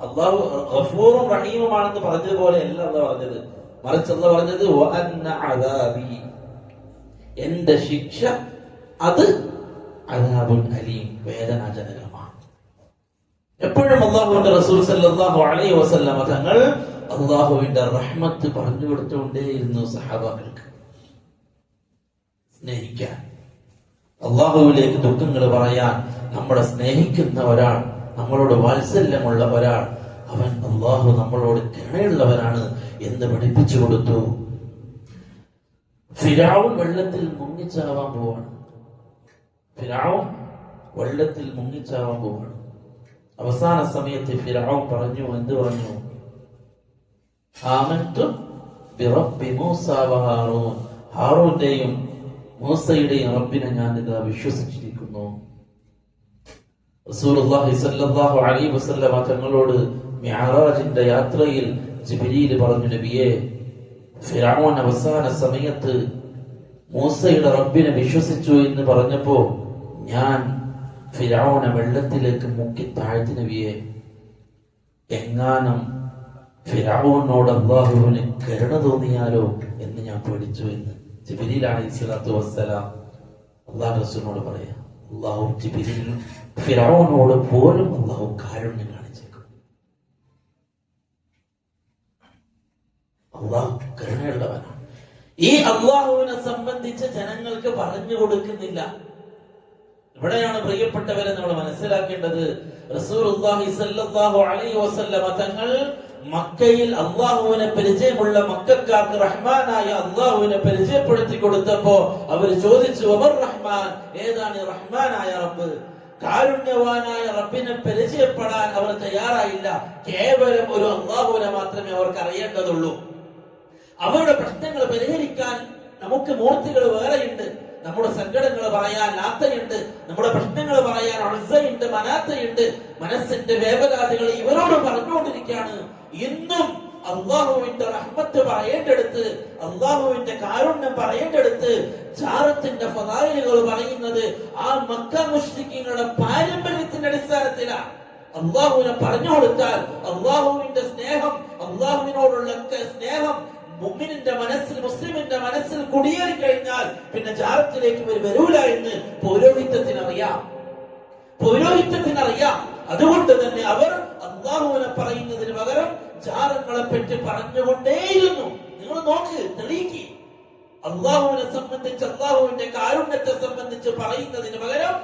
Speaker 1: അള്ളാഹു ഗഫൂറും റഹീമുമാണെന്ന് പറഞ്ഞതുപോലെ അല്ല അള്ളാഹു പറഞ്ഞത്. മറിച്ച് അള്ളാഹു പറഞ്ഞത് വഅന്ന അദാബി, എന്റെ ശിക്ഷ അത് അദാബുൻ അലീം, വേദനാജനകമാണ്. എപ്പോഴും അല്ലാഹുവിന്റെ റസൂൽ സല്ലല്ലാഹു അലൈഹി വസല്ലം തങ്ങൾ അല്ലാഹുവിന്റെ റഹ്മത്ത് പറഞ്ഞു കൊടുത്തുകൊണ്ടേയിരുന്നു സഹാബാക്കൾക്ക്. സ്നേഹിക്കാൻ, അല്ലാഹുവിലേക്ക് ദുഃഖങ്ങൾ പറയാൻ, നമ്മളെ സ്നേഹിക്കുന്ന ഒരാൾ, നമ്മളോട് വാത്സല്യമുള്ള ഒരാൾ, അവൻ അല്ലാഹു നമ്മളോട് കരുണയുള്ളവനാണ് എന്ന് പഠിപ്പിച്ചു കൊടുത്തു. ഫിർഔൻ വെള്ളത്തിൽ മുങ്ങിച്ചാവാൻ പോവാണ്. ഫിർഔൻ വെള്ളത്തിൽ മുങ്ങിച്ചാവാൻ പോവാണ്. അവസാന സമയത്ത് ഫിർഔൻ പറഞ്ഞു, എന്ത് പറഞ്ഞു? ആമൻതു ബിറബ്ബി മൂസ വഹാറൂൻ, ഹാറൂന്റെയും മൂസയുടെയും റബ്ബിനെ ഞാൻ ഇതാ വിശ്വസിച്ചിരിക്കുന്നു. റസൂലുള്ളാഹി സ്വല്ലല്ലാഹു അലൈഹി വസല്ലം തങ്ങളോട് മിഅ്റാജിന്റെ യാത്രയിൽ ജിബ്രീൽ പറഞ്ഞു, നബിയെ, ഫിർഔൻ അവസാന സമയത്ത് മൂസയുടെ റബ്ബിനെ വിശ്വസിച്ചു എന്ന് പറഞ്ഞപ്പോ ഞാൻ ഫിർഔനെ വെള്ളത്തിലേക്ക് മുക്കി താഴ്ത്തി നബിയെ, എങ്ങാനും ഫിർഔനോട് അല്ലാഹുവിന് കരുണ തോന്നിയാലോ എന്ന് ഞാൻ പേടിച്ചു എന്ന് ജിബ്രീൽ അലൈഹിസ്സലാത്തു വസ്സലാം അല്ലാഹു റസൂലിനോട് പറയാ. അല്ലാഹു ജിബ്രീൽ ഫിർഔനോട് പോലും അല്ലാഹു കാരുണ്യം കാണിച്ചേക്കും. അല്ലാഹു കരുണയുള്ളവനാണ്. ഈ അല്ലാഹുവിനെ സംബന്ധിച്ച് ജനങ്ങൾക്ക് പറഞ്ഞു കൊടുക്കുന്നില്ല. ഇവിടെയാണ് പ്രിയപ്പെട്ടവരെ നമ്മൾ മനസ്സിലാക്കേണ്ടത്. റസൂലുള്ളാഹി സ്വല്ലല്ലാഹു അലൈഹി വസല്ലമ തങ്ങൾ മക്കയിൽ അള്ളാഹുവിനെ പരിചയമുള്ള മക്കക്കാർക്ക് റഹ്മാനായ അള്ളാഹുവിനെ പരിചയപ്പെടുത്തി കൊടുത്തപ്പോ അവർ ചോദിച്ചു, വമർ റഹ്മാൻ, ഏതാണ് റഹ്മാനായ റബ്ബ്? കാരുണ്യവാനായ റബ്ബിനെ പരിചയപ്പെടാൻ അവർ തയ്യാറായില്ല. കേവലം ഒരു അള്ളാഹുവിനെ മാത്രമേ അവർക്ക് അറിയേണ്ടതുള്ളൂ. അവരുടെ പ്രശ്നങ്ങൾ പരിഹരിക്കാൻ നമുക്ക് മൂർത്തികൾ വേറെയുണ്ട്. നമ്മുടെ സങ്കടങ്ങൾ പറയാൻ ലാത്തയുണ്ട്, നമ്മുടെ പ്രശ്നങ്ങൾ പറയാൻ ഉസ്സയുണ്ട്, മനാത്തയുണ്ട്. മനസ്സിന്റെ വേവലാതികൾ ഇവരോട് പറഞ്ഞുകൊണ്ടിരിക്കുകയാണ്. ഇന്നും അള്ളാഹുവിന്റെ റഹ്മത്ത് പറയേണ്ടടുത്ത്, അള്ളാഹുവിന്റെ കാരുണ്യം പറയേണ്ടടുത്ത് ജാറത്തിന്റെ ഫദായിലുകൾ പറയുന്നത് ആ മക്ക മുശ്രിക്കീങ്ങളുടെ പാരമ്പര്യത്തിന്റെ അടിസ്ഥാനത്തിലാണ്. അള്ളാഹുവിനെ പറഞ്ഞു കൊടുത്താൽ അള്ളാഹുവിന്റെ സ്നേഹം, അള്ളാഹുവിനോടുള്ള സ്നേഹം മുഅ്മിനിന്റെ മനസ്സിൽ, മുസ്ലിമിന്റെ മനസ്സിൽ കുടിയേറി കഴിഞ്ഞാൽ പിന്നെ ജാറത്തിലേക്ക് വരൂല എന്ന് പൗരോഹിത്യത്തിനറിയാം. അതുകൊണ്ട് തന്നെ അവർ അള്ളാഹുവിനെ പറയുന്നതിന് പകരം ജാറങ്ങളെ പറ്റി പറഞ്ഞുകൊണ്ടേയിരുന്നു. നിങ്ങൾ നോക്ക്, തെളിയിക്ക്. അള്ളാഹുവിനെ സംബന്ധിച്ച്, അള്ളാഹുവിന്റെ കാരുണ്യത്തെ സംബന്ധിച്ച് പറയുന്നതിന് പകരം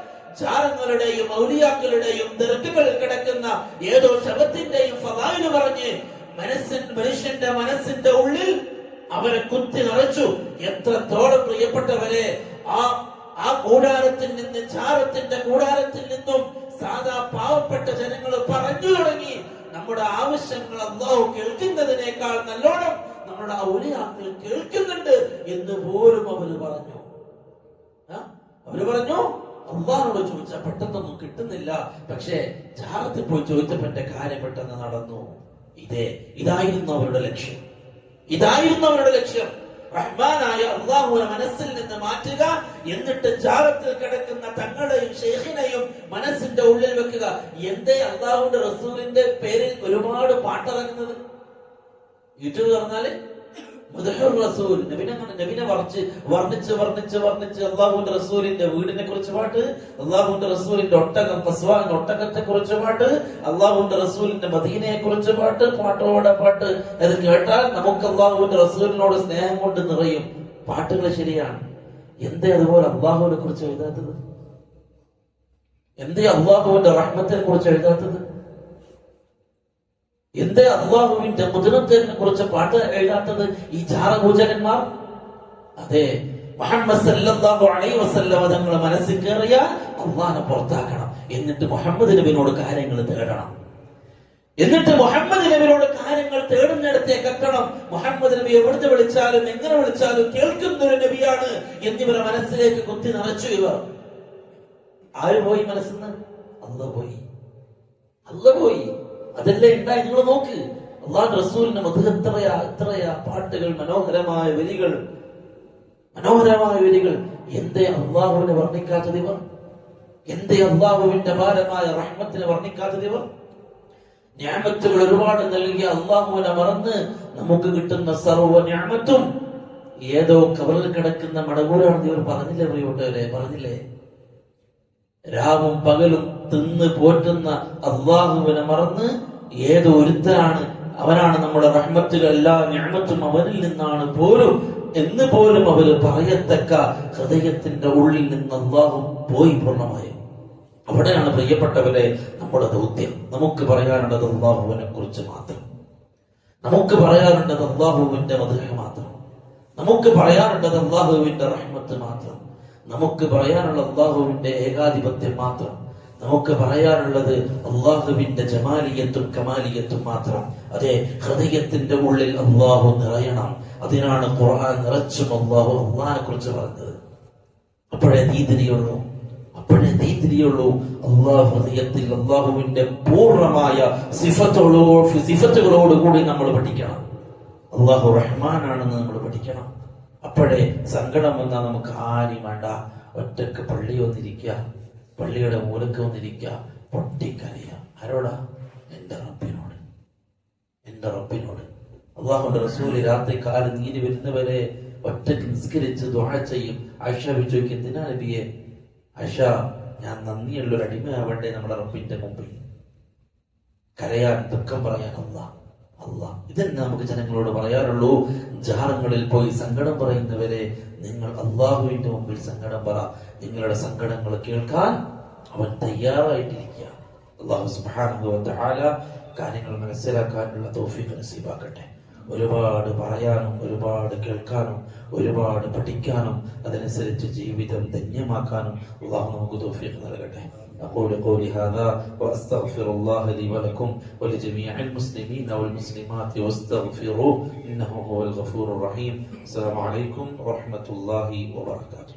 Speaker 1: ജാറങ്ങളുടെയും ഔലിയാക്കളുടെയും ദർഗകളിൽ കിടക്കുന്ന ഏതോ ശബത്തിന്റെയും ഫദായില് പറഞ്ഞ് മനുഷ്യന്റെ മനസ്സിന്റെ ഉള്ളിൽ അവരെ കുത്തി നിറച്ചു. എത്രത്തോളം പ്രിയപ്പെട്ടവരെ, ആ കൂടാരത്തിൽ നിന്ന്, ജാറത്തിന്റെ കൂടാരത്തിൽ നിന്നും സാധാ പാവപ്പെട്ട ജനങ്ങൾ പറഞ്ഞു തുടങ്ങി, നമ്മുടെ ആവശ്യങ്ങൾ അല്ലാഹു കേൾക്കുന്നതിനേക്കാൾ നല്ലോണം നമ്മുടെ ഔലിയാക്കൾ കേൾക്കുന്നുണ്ട് എന്ന് പോലും അവര് പറഞ്ഞു. അള്ളാഹുനോട് ചോദിച്ചാൽ പെട്ടെന്നൊന്നും കിട്ടുന്നില്ല, പക്ഷേ ജാറത്തിൽ പോയി ചോദിച്ചപ്പോ എന്റെ കാര്യം പെട്ടെന്ന് നടന്നു. ഇതായിരുന്നു അവരുടെ ലക്ഷ്യം. റഹ്മാനായ അള്ളാഹുവിനെ മനസ്സിൽ നിന്ന് മാറ്റുക, എന്നിട്ട് ജാറത്തിൽ കിടക്കുന്ന തങ്ങളെയും ഷെയ്ഖിനെയും മനസ്സിന്റെ ഉള്ളിൽ വെക്കുക. എന്തേ അള്ളാഹുവിന്റെ റസൂലിന്റെ പേരിൽ ഒരുപാട് പാട്ടിറങ്ങുന്നത്? യൂട്യൂബ് പറഞ്ഞാല് റസൂൽ നബിനെ വർണ്ണിച്ച് അള്ളാഹുവിന്റെ റസൂലിന്റെ വീടിനെ കുറിച്ച് പാട്ട്, അള്ളാഹുവിന്റെ റസൂലിന്റെ ഒട്ടകത്തെ കുറിച്ച് പാട്ട്, അള്ളാഹുവിന്റെ റസൂലിന്റെ മദീനയെ കുറിച്ച് പാട്ട്, പാട്ടോടെ പാട്ട്. അത് കേട്ടാൽ നമുക്ക് അള്ളാഹുവിന്റെ റസൂലിനോട് സ്നേഹം കൊണ്ട് നിറയും. പാട്ടുകൾ ശരിയാണ്. എന്തേ അതുപോലെ അള്ളാഹുവിനെ കുറിച്ച് എഴുതാത്തത്? എന്തേ അള്ളാഹുവിന്റെ റഹ്മത്തിനെ കുറിച്ച് എഴുതാത്തത്? എന്തേ അള്ളാഹുവിന്റെ മുദ്രത്തിനെ കുറിച്ച് പാട്ട് എഴുതാത്തത് ഈ ജാറപൂജകന്മാർ? അതെ, മുഹമ്മദ് സല്ലല്ലാഹു അലൈഹി വസല്ലം തങ്ങളുടെ മനസ്സിൽ കയറിയ അള്ളാഹിനെ പുറത്താക്കണം, എന്നിട്ട് മുഹമ്മദ് നബിയോട് കാര്യങ്ങൾ തേടണം, എന്നിട്ട് മുഹമ്മദ് നബിയോട് കാര്യങ്ങൾ തേടുന്നിടത്തേക്ക് എത്തണം. മുഹമ്മദ് നബി എവിടുന്ന് വിളിച്ചാലും എങ്ങനെ വിളിച്ചാലും കേൾക്കുന്ന ഒരു നബിയാണ് എന്നിവരെ മനസ്സിലേക്ക് കുത്തി നിറച്ചു. ഇവർ ആര് പോയി മനസ്സിന്ന്? അല്ലാഹു പോയി. അതല്ലേ ഉണ്ടായി. നിങ്ങൾ നോക്ക്, അള്ളാഹു റസൂലിന്റെ മധു എത്രയാ പാട്ടുകൾ, മനോഹരമായ വരികൾ. എന്തേ അള്ളാഹുവിനെ വർണ്ണിക്കാത്തത് ഇവർ? എന്തേ അള്ളാഹുവിന്റെ ഭാരമായ റഹ്മത്തിനെ വർണ്ണിക്കാത്തത് ഇവർ? നിഅമത്തുകൾ ഒരുപാട് നൽകിയ അള്ളാഹുവിനെ മറന്ന് നമുക്ക് കിട്ടുന്ന സർവ്വ നിഅമത്തും ഏതോ കബറിൽ കിടക്കുന്ന മടകൂരാണെന്ന് ഇവർ പറഞ്ഞില്ലേ പ്രിയപ്പെട്ടവരെ? പറഞ്ഞില്ലേ? രാവും പകലും തിന്ന് പോറ്റുന്ന അള്ളാഹുവിനെ മറന്ന് ഏതോ ഒരുത്തനാണ്, അവനാണ് നമ്മുടെ റഹ്മത്തുകൾ, എല്ലാ നിഅമത്തും അവനിൽ നിന്നാണ് പോലും എന്ന് പോലും അവര് പറയത്തക്ക ഹൃദയത്തിന്റെ ഉള്ളിൽ നിന്ന് അള്ളാഹു പോയി പൂർണ്ണമായും. അവിടെയാണ് പ്രിയപ്പെട്ടവരെ നമ്മുടെ ദൗത്യം. നമുക്ക് പറയാനുള്ളത് അള്ളാഹുവിനെ കുറിച്ച് മാത്രം, നമുക്ക് പറയാനുള്ളത് അള്ളാഹുവിന്റെ മദ്ഹ് മാത്രം, നമുക്ക് പറയാനുള്ളത് അള്ളാഹുവിന്റെ റഹ്മത്ത് മാത്രം, നമുക്ക് പറയാനുള്ള അള്ളാഹുവിന്റെ ഏകാധിപത്യം മാത്രം, നമുക്ക് പറയാനുള്ളത് അള്ളാഹുവിന്റെ ജമാലിയത്തും കമാലിയത്തും മാത്രം. അതെ, ഹൃദയത്തിന്റെ ഉള്ളിൽ അള്ളാഹു നിറയണം. അതിനാണ് ഖുർആൻ നിറച്ചും അള്ളാഹിനെ കുറിച്ച് പറഞ്ഞത്. അപ്പോഴേ നീതിരിയുള്ളൂ. അള്ളാഹു ഹൃദയത്തിൽ അള്ളാഹുവിന്റെ പൂർണ്ണമായ സിഫത്തുകളോടുകൂടി നമ്മൾ പഠിക്കണം. അള്ളാഹു റഹ്മാനാണെന്ന് നമ്മൾ പഠിക്കണം. അപ്പോഴേ സങ്കടം വന്നാൽ നമുക്ക് ആരും വേണ്ട, ഒറ്റക്ക് പള്ളി വന്നിരിക്കുക, പള്ളിയുടെ മൂലക്ക് വന്നിരിക്കുക, പൊട്ടിക്കരയുക. ആരോടാ? എന്റെ റബ്ബിനോട്, എന്റെ റബ്ബിനോട്. അള്ളാഹുന്റെ റസൂല് രാത്രി കാലം നീര് വരുന്നവരെ ഒറ്റക്ക് നിസ്കരിച്ച് ദുആ ചെയ്യും. ആയിഷ ചോദിക്കും, എന്തിനാ നബിയെ? ആയിഷ, ഞാൻ നന്ദിയുള്ളൊരു അടിമയാവണ്ടേ നമ്മുടെ റബ്ബിന്റെ മുമ്പിൽ? കരയാൻ, ദുഃഖം പറയാൻ അല്ലാ. ഇതന്നെ നമുക്ക് ജനങ്ങളോട് പറയാനുള്ളൂ. ജാറങ്ങളിൽ പോയി സങ്കടം പറയുന്നവരെ, നിങ്ങൾ അള്ളാഹുവിന്റെ മുമ്പിൽ സങ്കടം പറ. നിങ്ങളുടെ സങ്കടങ്ങൾ കേൾക്കാൻ അവൻ തയ്യാറായിട്ടിരിക്കുക. അള്ളാഹു സുബ്ഹാനഹു വ തആല കാര്യങ്ങൾ മനസ്സിലാക്കാനുള്ള തൗഫീഖ് നസീബാക്കട്ടെ. ഒരുപാട് പറയാനും ഒരുപാട് കേൾക്കാനും ഒരുപാട് പഠിക്കാനും അതനുസരിച്ച് ജീവിതം ധന്യമാക്കാനും അള്ളാഹു നമുക്ക് തൗഫീഖ് നൽകട്ടെ. أقول قولي هذا وأستغفر الله لي ولكم ولجميع المسلمين والمسلمات واستغفروه إنه هو الغفور الرحيم. السلام عليكم ورحمة الله وبركاته.